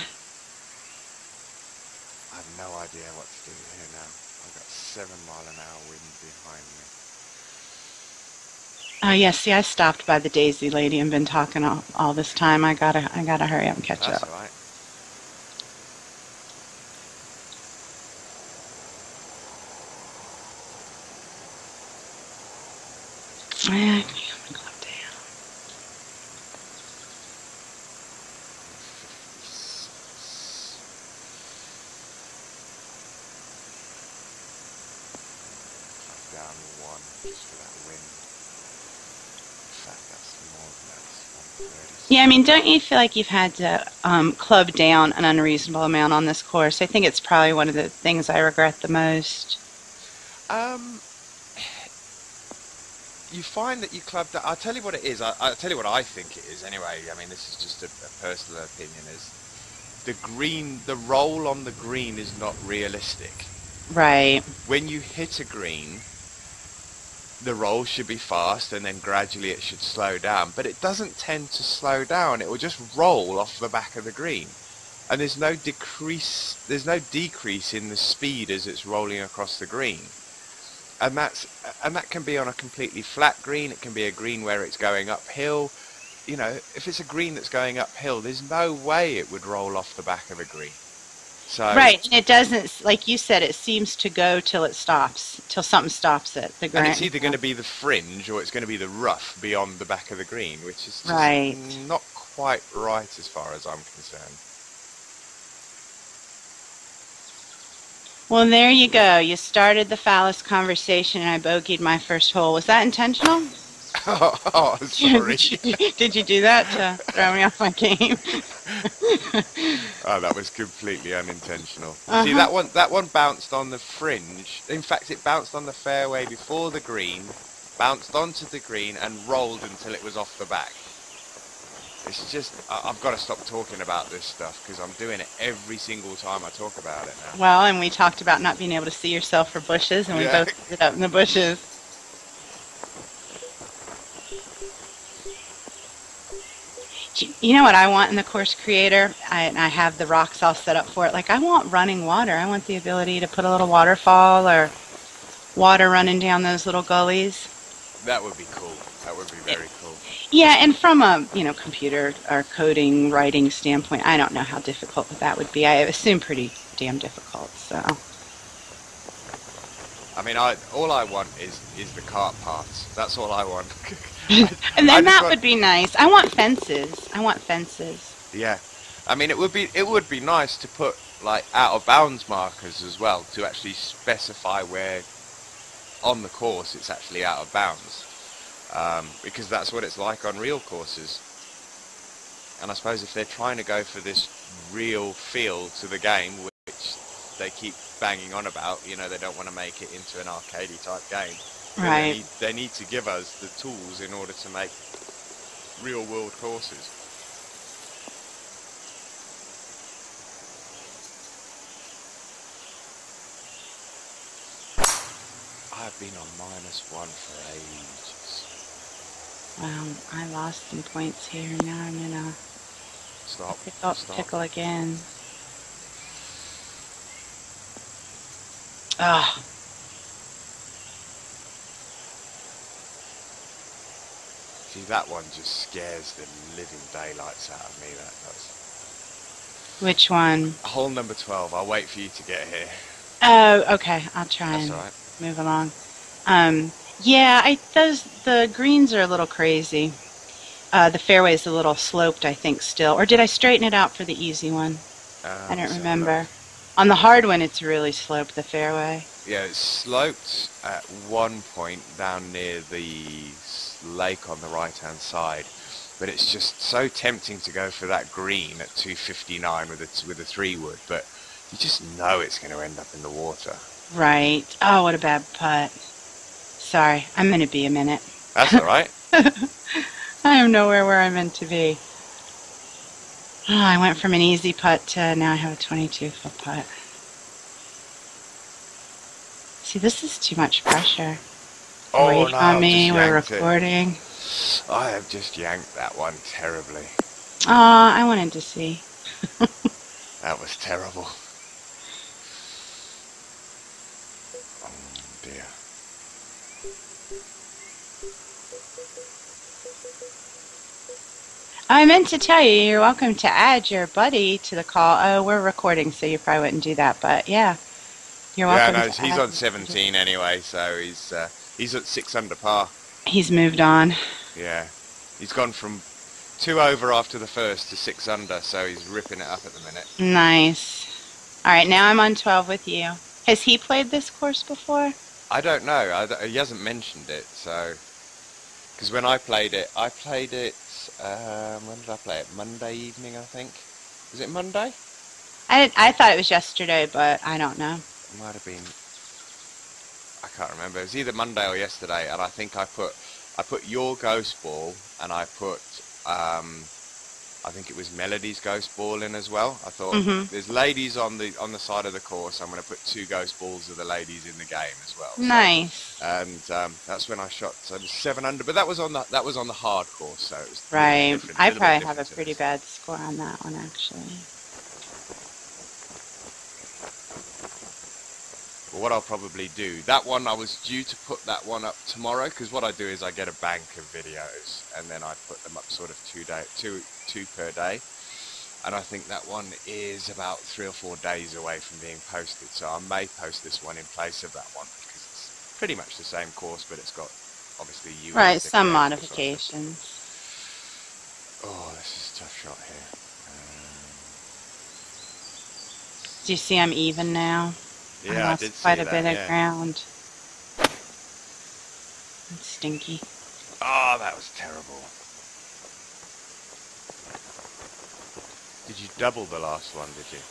I have no idea what to do here now. I've got 7-mile-an-hour wind behind me. Oh, yeah, see, I stopped by the Daisy lady and been talking all this time. I gotta hurry up and catch That's up. all right. Yeah, I'm gonna club down. Down one just for that wind. In fact, that's more than that. It's 130. Yeah, I mean, don't you feel like you've had to club down an unreasonable amount on this course? I think it's probably one of the things I regret the most. You find that you clubbed that. I'll tell you what it is. I'll tell you what I think it is. Anyway, I mean, this is just a personal opinion. Is the roll on the green is not realistic. Right. When you hit a green, the roll should be fast, and then gradually it should slow down. But it doesn't tend to slow down. It will just roll off the back of the green, and there's no decrease in the speed as it's rolling across the green. And that can be on a completely flat green. It can be a green where it's going uphill. If it's a green that's going uphill, there's no way it would roll off the back of a green. So, Right, and it doesn't, like you said, it seems to go till it stops, till something stops it. The and it's green. either going to be the fringe or it's going to be the rough beyond the back of the green, which is just Right. not quite right as far as I'm concerned. Well, there you go. You started the phallus conversation and I bogeyed my first hole. Was that intentional? Oh, sorry. Did you do that to throw me off my game? Oh, that was completely unintentional. See, Uh-huh. that one bounced on the fringe. In fact, it bounced on the fairway before the green, bounced onto the green, and rolled until it was off the back. It's just, I've got to stop talking about this stuff because I'm doing it every single time I talk about it now. Well, and we talked about not being able to see yourself for bushes, and we Yeah. both ended up in the bushes. You know what I want in the course creator? I have the rocks all set up for it. Like, I want running water. I want the ability to put a little waterfall or water running down those little gullies. That would be cool. That would be very cool. Yeah, and from a, computer or coding, writing standpoint, I don't know how difficult that would be. I assume pretty damn difficult, so. I mean, all I want is the cart paths. That's all I want. And I then just that want, would be nice. I want fences. I want fences. yeah. I mean, it would be nice to put like out of bounds markers as well to actually specify where on the course it's actually out of bounds, because that's what it's like on real courses. And I suppose if they're trying to go for this real feel to the game, which they keep banging on about, they don't want to make it into an arcadey type game. Right. They need to give us the tools in order to make real world courses. I've been on -1 for ages. Well, I lost some points here. Now I'm in a Stop. pickle again. Ah. See, that one just scares the living daylights out of me, that does. Which one? Hole number 12. I'll wait for you to get here. Oh, okay. I'll try That's and all right. move along. Yeah, the greens are a little crazy. The fairway's a little sloped, I think, still. Or did I straighten it out for the easy one? I don't remember. On the hard one, it's really sloped, the fairway. Yeah, it's sloped at one point down near the lake on the right-hand side, but it's just so tempting to go for that green at 259 with a 3-wood, but you just know it's going to end up in the water. Right. Oh, what a bad putt. Sorry, I'm going to be a minute. That's all right. I am nowhere where I'm meant to be. Oh, I went from an easy putt to now I have a 22-foot putt. See, this is too much pressure. Oh, Wait no, on I've me, just we're yanked it. recording. I have just yanked that one terribly. Aw, I wanted to see. That was terrible. Oh dear. I meant to tell you, you're welcome to add your buddy to the call. Oh, we're recording, so you probably wouldn't do that, but yeah. You're welcome. Yeah, no, he's on 17 anyway, so he's at 6 under par. He's moved on. Yeah, he's gone from 2 over after the first to 6 under, so he's ripping it up at the minute. Nice. All right, now I'm on 12 with you. Has he played this course before? I don't know. He hasn't mentioned it, so because when I played it, when did I play it? Monday evening, I think. Was it Monday? I thought it was yesterday, but I don't know. It might have been. I can't remember. It was either Monday or yesterday, and I think I put your ghost ball, and I put I think it was Melody's ghost ball in as well. I thought there's ladies on the side of the course. I'm going to put 2 ghost balls of the ladies in the game as well. Nice. So, and that's when I shot 7 under, but that was on the hard course, so it was Right. I probably have a to pretty this. bad score on that one, actually. But what I'll probably do, that one I was due to put that one up tomorrow, because what I do is I get a bank of videos and then I put them up sort of 2 per day. and I think that one is about 3 or 4 days away from being posted. So I may post this one in place of that one because it's pretty much the same course, but it's got obviously Right, US some nicknames or something. modifications. Oh, this is a tough shot here. Do you see I'm even now? Yeah, I I lost did see quite a that. bit of Yeah. ground. It's stinky. Oh, that was terrible. Did you double the last one, did you?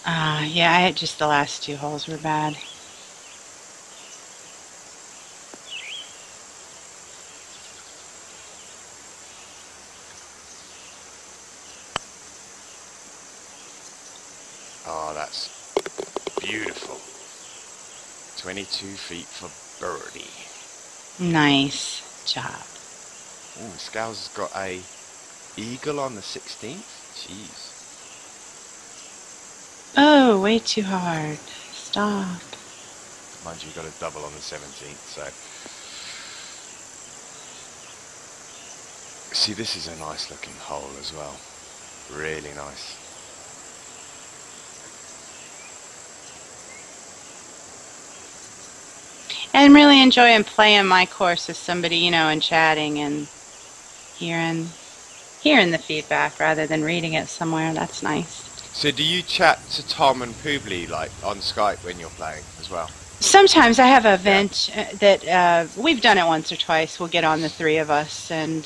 Yeah, I had just the last 2 holes were bad. Oh, that's beautiful. 22 feet for birdie. Nice job. Ooh, Scow's got a eagle on the 16th. Jeez. Oh, way too hard. Stop. Mind you, got a double on the 17th, so... See, this is a nice looking hole as well. Really nice. And really enjoying playing my course with somebody, you know, and chatting and hearing the feedback rather than reading it somewhere. That's nice. So do you chat to Tom and Poobly, like, on Skype when you're playing as well? Sometimes I have an event that we've done it once or twice. We'll get on the 3 of us and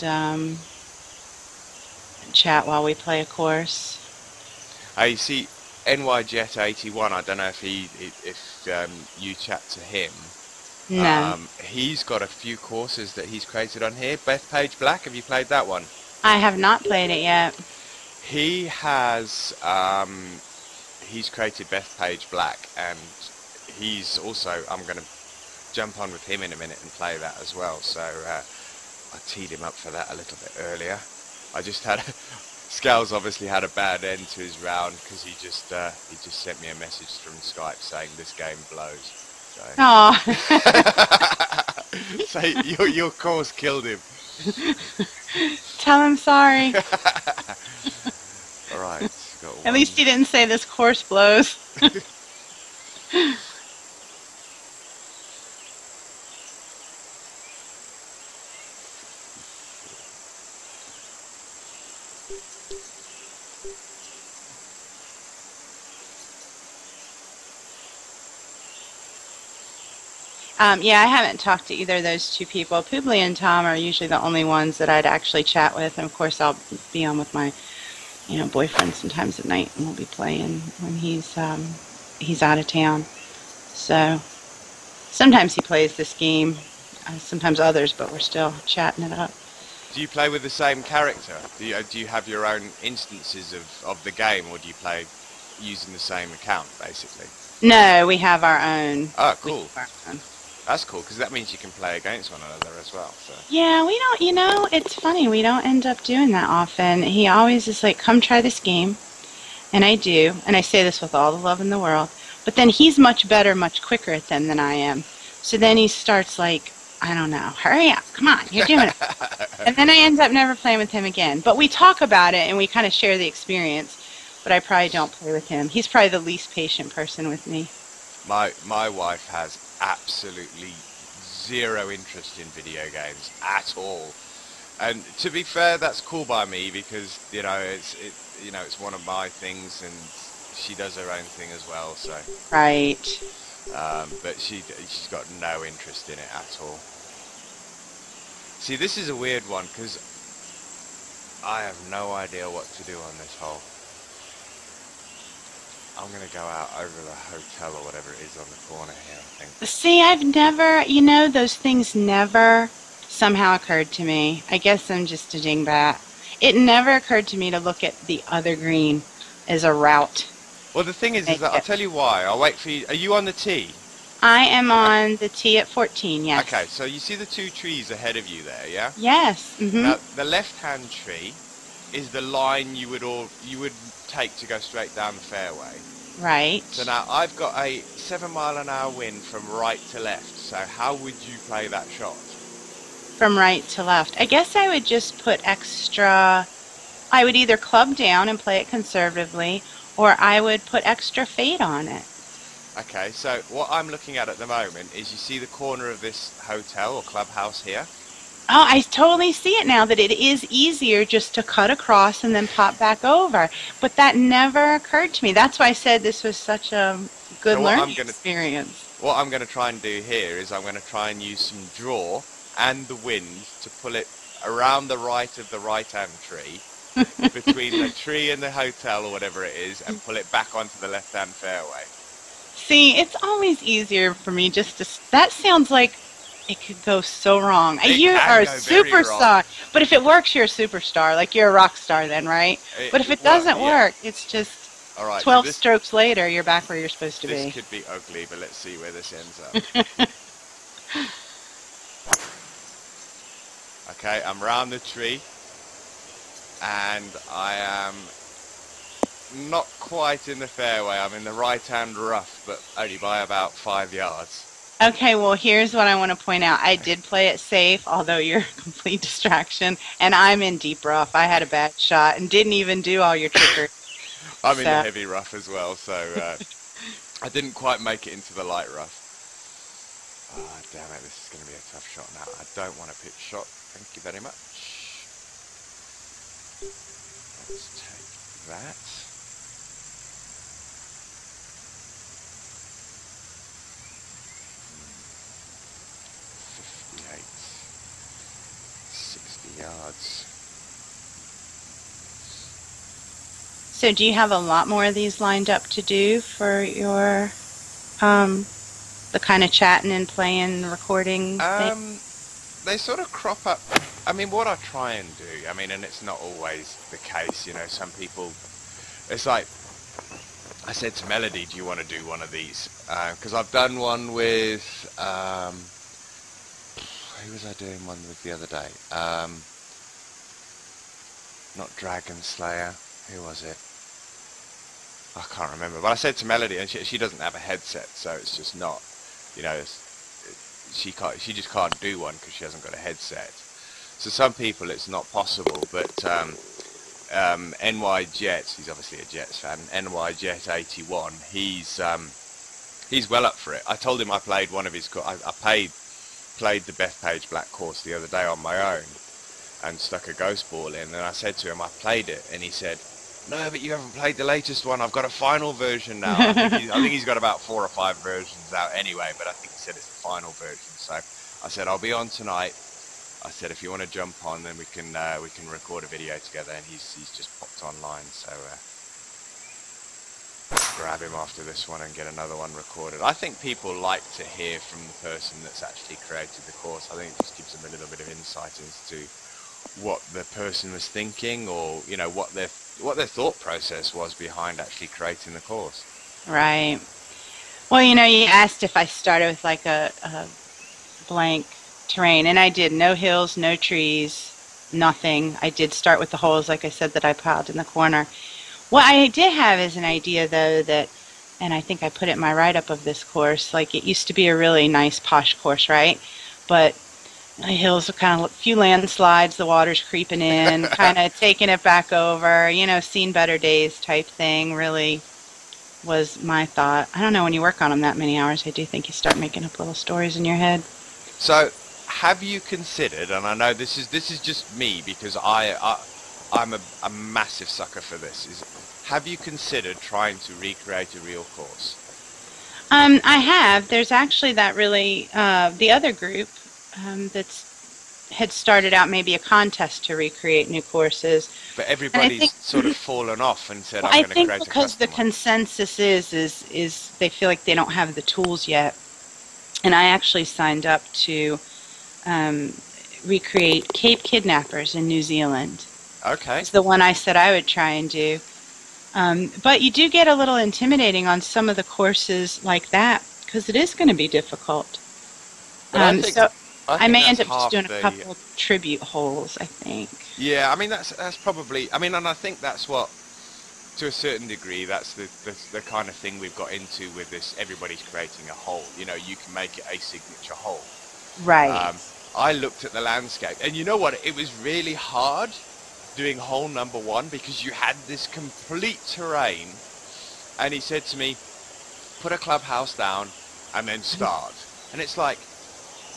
chat while we play a course. I see NYJet81. I don't know if you chat to him. No. He's got a few courses that he's created on here. Bethpage Black, have you played that one? I have not played it yet. He has, he's created Bethpage Black, and he's also, I'm going to jump on with him in a minute and play that as well. So I teed him up for that a little bit earlier. I just had, Scales obviously had a bad end to his round because he just sent me a message from Skype saying this game blows. So, Oh. so your course killed him. Tell him sorry. All right. At least he didn't say this course blows. Yeah, I haven't talked to either of those 2 people. Poobly and Tom are usually the only ones that I'd actually chat with, and of course I'll be on with my, you know, boyfriend sometimes at night, and we'll be playing when he's out of town. So sometimes he plays this game, sometimes others, but we're still chatting it up. Do you play with the same character? Do you have your own instances of the game, or do you play using the same account basically? No, we have our own. Oh, cool. That's cool, because that means you can play against one another as well. So. Yeah, we don't, you know, it's funny, we don't end up doing that often. He always is like, come try this game. And I do, and I say this with all the love in the world. But then he's much better, much quicker at them than I am. So then he starts like, I don't know, hurry up, come on, you're doing it. And then I end up never playing with him again. But we talk about it, and we kind of share the experience. But I probably don't play with him. He's probably the least patient person with me. My wife has absolutely zero interest in video games at all, and to be fair, that's cool by me because you know it's one of my things, and she does her own thing as well. So right. But she's got no interest in it at all. See, this is a weird one because I have no idea what to do on this hole. I'm going to go out over the hotel or whatever it is on the corner here, I think. See, I've never, you know, those things never somehow occurred to me. I guess I'm just a dingbat. It never occurred to me to look at the other green as a route. Well, the thing is that I'll tell you why. I'll wait for you. Are you on the tee? I am on the tee at 14, yes. Okay, so you see the 2 trees ahead of you there, yeah? Yes. Mm-hmm. Now, the left-hand tree is the line you would take to go straight down the fairway. Right. So now I've got a 7-mile-an-hour wind from right to left. So how would you play that shot? From right to left. I guess I would just put extra I would either club down and play it conservatively, or I would put extra fade on it. Okay, so what I'm looking at the moment is you see the corner of this hotel or clubhouse here? Oh, I totally see it now that it is easier just to cut across and then pop back over. But that never occurred to me. That's why I said this was such a good So learning experience. what I'm gonna try and do here is I'm gonna try and use some draw and the wind to pull it around the right of the right-hand tree, between the tree and the hotel or whatever it is, and pull it back onto the left-hand fairway. See, it's always easier for me just to. That sounds like it could go so wrong. It You can are a go very wrong. superstar. But if it works, you're a superstar. Like you're a rock star then, right? But if it Well, doesn't yeah. work, it's just All right. So 12 strokes later, you're back where you're supposed to this be. could be ugly, but let's see where this ends up. Okay, I'm round the tree, and I am not quite in the fairway. I'm in the right-hand rough, but only by about 5 yards. Okay, well, here's what I want to point out. I did play it safe, although you're a complete distraction, and I'm in deep rough. I had a bad shot and didn't even do all your triggers. I'm in the heavy rough as well, so I didn't quite make it into the light rough. Ah, damn it, this is going to be a tough shot now. I don't want a pitch shot. Thank you very much. Let's take that. Hmm. 58. 60 yards. So do you have a lot more of these lined up to do for your, the kind of chatting and playing, recording thing? They sort of crop up. I mean, what I try and do, I mean, and it's not always the case, you know, some people, it's like, I said to Melody, do you want to do one of these? Because I've done one with, who was I doing one with the other day? Not Dragon Slayer, who was it? I can't remember, but I said to Melody, and she doesn't have a headset, so it's just not, you know, she just can't do one because she hasn't got a headset. So some people it's not possible, but NY Jets, he's obviously a Jets fan, NY Jet 81, he's well up for it. I told him I played one of his, I played the Bethpage Black course the other day on my own and stuck a ghost ball in, and I said to him I played it, and he said, no, but you haven't played the latest one. I've got a final version now. I think he's got about 4 or 5 versions out anyway, but I think he said it's the final version. So I said I'll be on tonight. I said if you want to jump on, then we can record a video together. And he's just popped online. So grab him after this one and get another one recorded. I think people like to hear from the person that's actually created the course. I think it just gives them a little bit of insight into what the person was thinking, or you know what their thought process was behind actually creating the course. Right. Well, you know, you asked if I started with like a blank terrain, and I did. No hills, no trees, nothing. I did start with the holes, like I said, that I piled in the corner. What I did have is an idea, though, that, and I think I put it in my write-up of this course, like it used to be a really nice posh course, right? But the hills are kind of a few landslides, the water's creeping in, kind of taking it back over, you know, seen better days type thing, really was my thought. I don't know, when you work on them that many hours, I do think you start making up little stories in your head. So have you considered, and I know this is just me because I'm a massive sucker for this, have you considered trying to recreate a real course? I have. There's actually that really, the other group had started out maybe a contest to recreate new courses. But everybody's sort of fallen off and said, well, I'm going to create a I think because the consensus is they feel like they don't have the tools yet. And I actually signed up to recreate Cape Kidnappers in New Zealand. Okay. It's the one I said I would try and do. But you do get a little intimidating on some of the courses like that because it is going to be difficult. I may end up just doing a couple of tribute holes, I think. Yeah, I mean that's probably, I mean, and I think that's what, to a certain degree, that's the kind of thing we've got into with this. Everybody's creating a hole. You know, you can make it a signature hole. Right. I looked at the landscape, and you know what? It was really hard doing hole number 1 because you had this complete terrain, and he said to me, put a clubhouse down and then start. And it's like,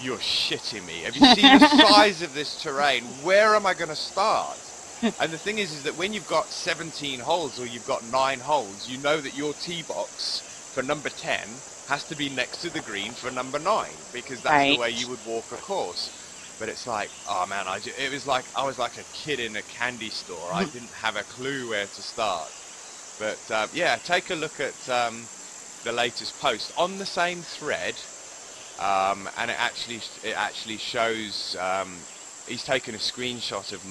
you're shitting me. Have you seen the size of this terrain? Where am I going to start? And the thing is that when you've got 17 holes or you've got 9 holes, you know that your tee box for number 10 has to be next to the green for number 9, because that's Right. the way you would walk a course. But it's like, oh man, it was like I was like a kid in a candy store. I didn't have a clue where to start. But yeah, take a look at the latest post on the same thread, and it actually shows. He's taken a screenshot of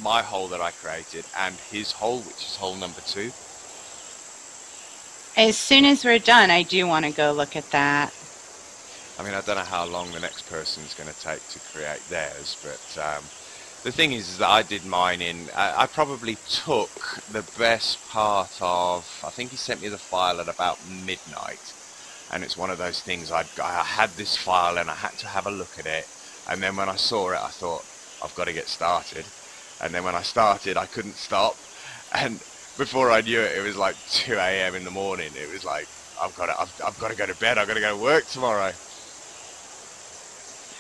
my hole that I created and his hole, which is hole number 2. As soon as we're done, I do want to go look at that. I mean, I don't know how long the next person's going to take to create theirs, but the thing is that I did mine in, I probably took the best part of, I think he sent me the file at about midnight, and it's one of those things, I had this file and I had to have a look at it, and then when I saw it I thought, I've got to get started, and then when I started I couldn't stop, and before I knew it, it was like 2 a.m. in the morning. It was like, I've got to go to bed, I've got to go to work tomorrow.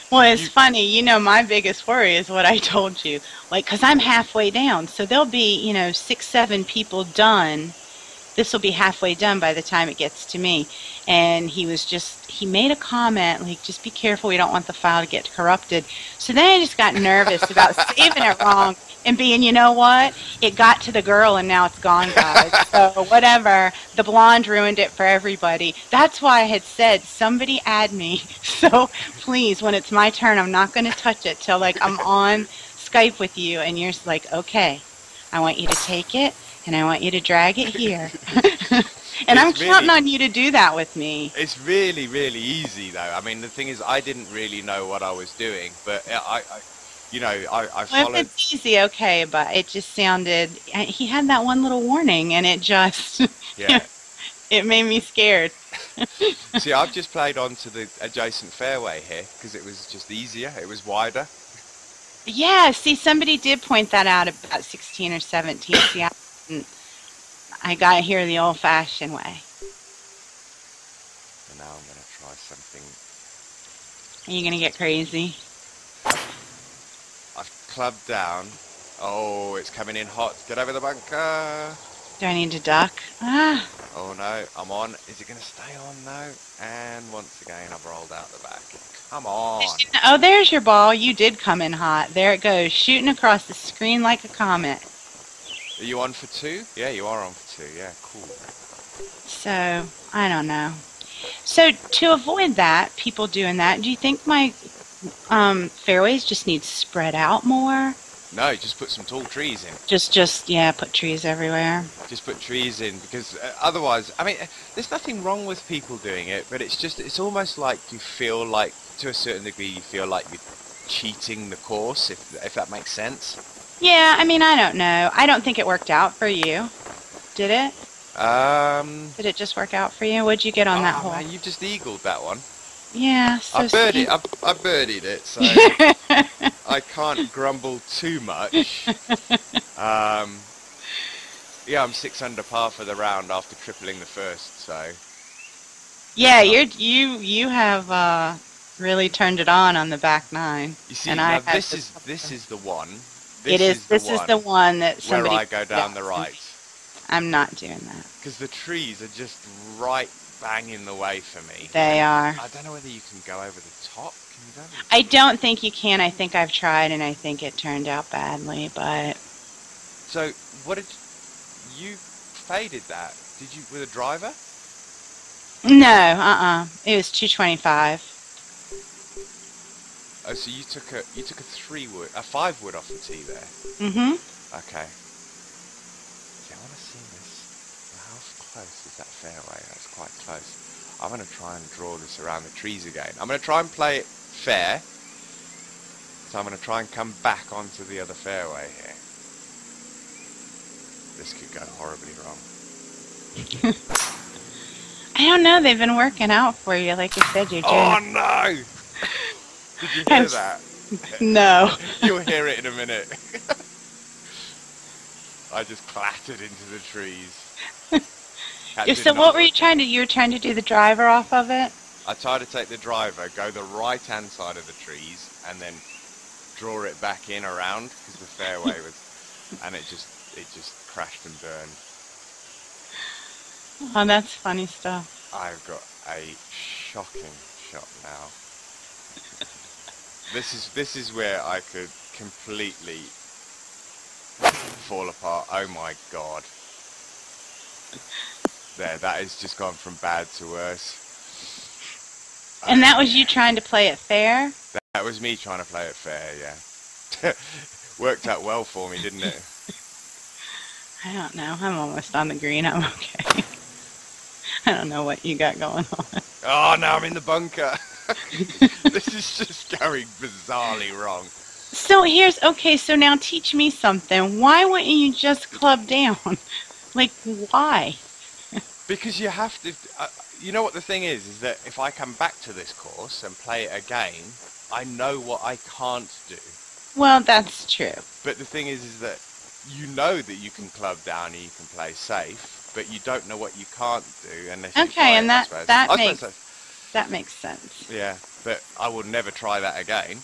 Well, it's funny, you know, my biggest worry is what I told you. Like, because I'm halfway down, so there'll be, 6, 7 people done. This will be halfway done by the time it gets to me. And he made a comment, like, just be careful, we don't want the file to get corrupted. So then I just got nervous about saving it wrong and being, you know what, it got to the girl and now it's gone, guys. So whatever, the blonde ruined it for everybody. That's why I had said, somebody add me. So please, when it's my turn, I'm not going to touch it till like I'm on Skype with you and you're just like, okay, I want you to take it and I want you to drag it here. And I'm counting on you to do that with me. It's really, really easy though. I mean, the thing is, I didn't really know what I was doing, but I followed. Well, if it's easy, okay, but it just sounded, he had that one little warning and it just, Yeah. it made me scared. See, I've just played onto the adjacent fairway here because it was just easier. It was wider. Yeah, see, somebody did point that out about 16 or 17. See, I got it here the old-fashioned way. And now I'm going to try something. Are you going to get crazy? I've clubbed down. Oh, it's coming in hot. Get over the bunker. Do I need to duck? Ah. Oh no, I'm on. Is it going to stay on? No. And once again, I've rolled out the back. Come on. Oh, there's your ball. You did come in hot. There it goes, shooting across the screen like a comet. Are you on for 2? Yeah, you are on for 2. Yeah, cool. So, I don't know. So, to avoid that, people doing that, do you think my fairways just need spread out more? No, just put some tall trees in. Yeah, put trees everywhere. Just put trees in, because otherwise, I mean, there's nothing wrong with people doing it, but it's almost like you feel like, to a certain degree, you feel like you're cheating the course, if that makes sense. Yeah, I mean, I don't know. I don't think it worked out for you. Did it? Did it just work out for you? What'd you get on that hole? Man, you just eagled that one. Yeah, so I birdied it, so I can't grumble too much. Yeah, I'm 6 under par for the round after tripling the first, so. Yeah, you have really turned it on the back 9. You see, now this is the one. This is the one that somebody. Where I go down the right. I'm not doing that. Because the trees are just right bang in the way for me. They are. I don't know whether you can go over the top. Can you go over the top? I don't think you can. I think I've tried and I think it turned out badly, but. So, what did you faded that? Did you with a driver? No, It was 225. Oh, so you took a 5 wood off the tee there. Mhm. Okay. See, I want to see this. How close is that fairway? That's quite close. I'm going to try and draw this around the trees again. I'm going to try and play it fair. So I'm going to try and come back onto the other fairway here. This could go horribly wrong. I don't know. They've been working out for you, like you said. You're doing. Oh no! Did you hear that? No. You'll hear it in a minute. I just clattered into the trees. Yeah, That did so not what were you look good. trying to? You were trying to do the driver off of it? I tried to take the driver, go the right-hand side of the trees, and then draw it back in around because the fairway was, and it just crashed and burned. Oh, that's funny stuff. I've got a shocking shot now. This is where I could completely fall apart. Oh my god. There, that has just gone from bad to worse. And that was you trying to play it fair? That was me trying to play it fair, yeah. Worked out well for me, didn't it? I don't know. I'm almost on the green. I'm okay. I don't know what you got going on. Oh, now I'm in the bunker. This is just going bizarrely wrong. So okay, so now teach me something. Why wouldn't you just club down? Like, why? Because you have to, you know what the thing is that if I come back to this course and play it again, I know what I can't do. Well, that's true. But the thing is that you know that you can club down and you can play safe, but you don't know what you can't do unless you try Okay, it, and I suppose. that makes sense. Yeah, but I will never try that again.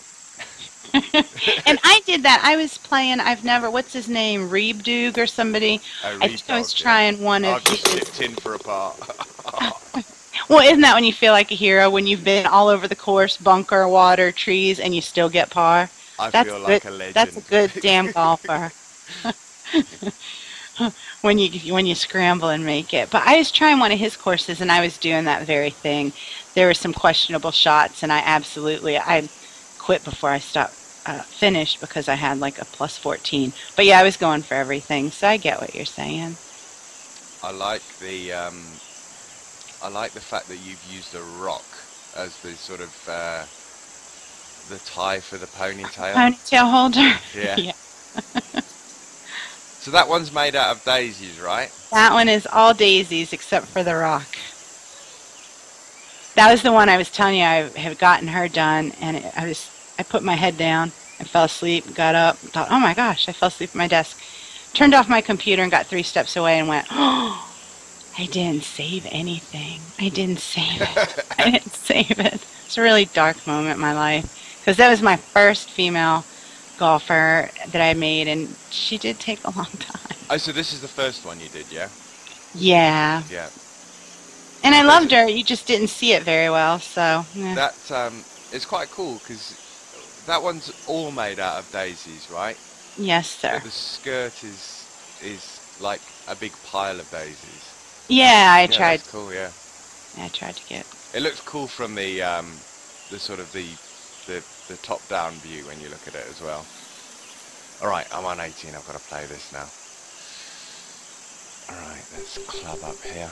And I did that. I was playing. What's his name? Reebdug or somebody. I think I was trying one of I've just chipped in for a part. Well, isn't that when you feel like a hero when you've been all over the course, bunker, water, trees, and you still get par? I feel like a legend. That's a good damn golfer. when you scramble and make it. But I was trying one of his courses, and I was doing that very thing. There were some questionable shots, and I quit before I finished because I had like a plus 14. But yeah, I was going for everything, so I get what you're saying. I like the fact that you've used a rock as the sort of the tie for the ponytail. Ponytail holder. Yeah. Yeah. So that one's made out of daisies, right? That one is all daisies except for the rock. That was the one I was telling you I had gotten her done, and I put my head down and fell asleep, got up, thought, oh my gosh, I fell asleep at my desk. Turned off my computer and got 3 steps away and went, oh, I didn't save anything. I didn't save it. I didn't save it. It's a really dark moment in my life because that was my first female golfer that I made, and she did take a long time. Oh, so this is the first one you did, yeah? Yeah. Yeah. And I loved her. You just didn't see it very well, so. Yeah. That it's quite cool because that one's all made out of daisies, right? Yes, sir. But the skirt is like a big pile of daisies. Yeah, I tried. That's cool, yeah. I tried to get. It looks cool from the sort of the top-down view when you look at it as well. All right, I'm on 18. I've got to play this now. All right, let's club up here.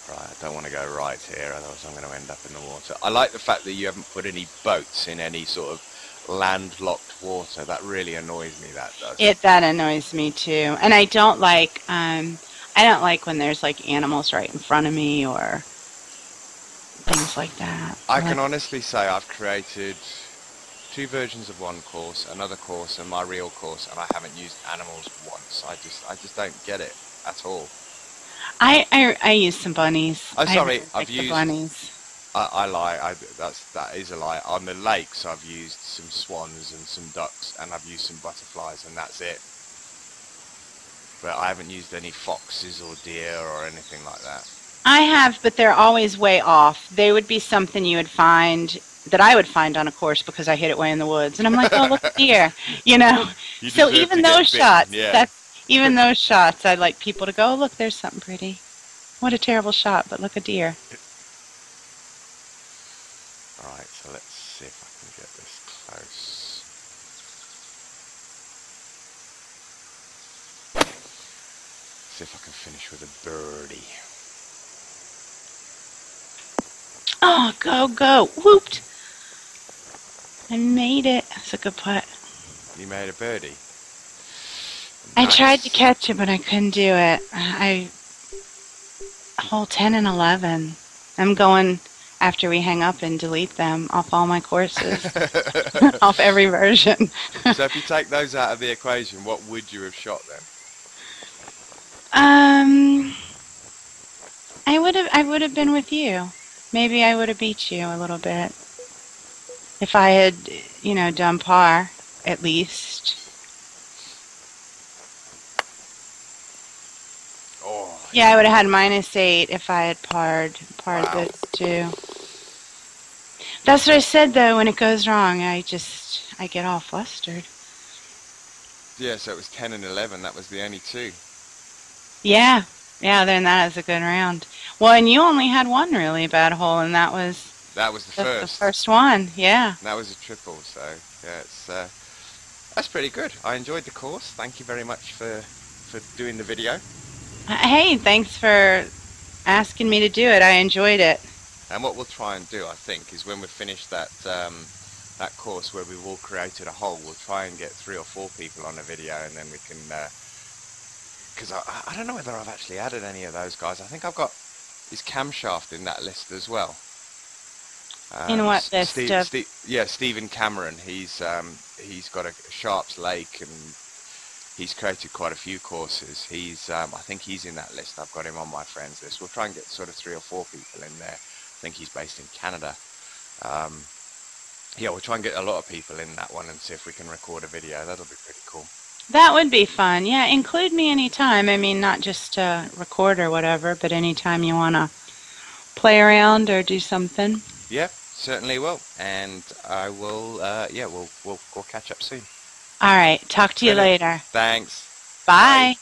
Right, I don't want to go right here, otherwise I'm going to end up in the water. I like the fact that you haven't put any boats in any sort of landlocked water. That really annoys me, that does. That annoys me too. And I don't like when there's like animals right in front of me or things like that. I can honestly say I've created 2 versions of one course, another course, and my real course, and I haven't used animals once. I just don't get it at all. I used some bunnies. Oh, sorry, I've used the bunnies. I lie. That is a lie. On the lakes, I've used some swans and some ducks, and I've used some butterflies, and that's it. But I haven't used any foxes or deer or anything like that. I have, but they're always way off. They would be something you would find that I would find on a course because I hid it way in the woods, and I'm like, oh, look here, you know. So even those shots, even those shots, I'd like people to go, oh, look, there's something pretty. What a terrible shot, but look, a deer. Alright, so let's see if I can get this close. See if I can finish with a birdie. Oh, go, go. Whooped. I made it. That's a good putt. You made a birdie? I tried to catch it, but I couldn't do it. Hole 10 and 11. after we hang up and delete them off all my courses, off every version. So if you take those out of the equation, what would you have shot then? Um, I would have been with you. Maybe I would have beat you a little bit if I had, done par at least. Oh, Yeah, I would have had -8 if I had parred wow. those two. That's what I said though. When it goes wrong, I get all flustered. Yeah, so it was 10 and 11. That was the only two. Yeah, yeah. Then that is a good round. Well, and you only had one really bad hole, and that was That was the the first. first one. Yeah. And that was a triple. So yeah, that's pretty good. I enjoyed the course. Thank you very much for doing the video. Hey, thanks for asking me to do it. I enjoyed it. And what we'll try and do, I think, is when we finish that that course where we've all created a hole, we'll try and get 3 or 4 people on a video, and then we can. Because I don't know whether I've actually added any of those guys. I think I've got his camshaft in that list as well. In what list? Yeah, Stephen Cameron. He's got a Sharps Lake, and he's created quite a few courses. I think he's in that list. I've got him on my friends list. We'll try and get sort of 3 or 4 people in there. I think he's based in Canada. Yeah, we'll try and get a lot of people in that one and see if we can record a video. That'll be pretty cool. That would be fun. Yeah, include me anytime. I mean, not just to record or whatever, but anytime you want to play around or do something. Yeah, certainly will. And I will, yeah, we'll catch up soon. All right. Talk to you later. Thanks. Bye.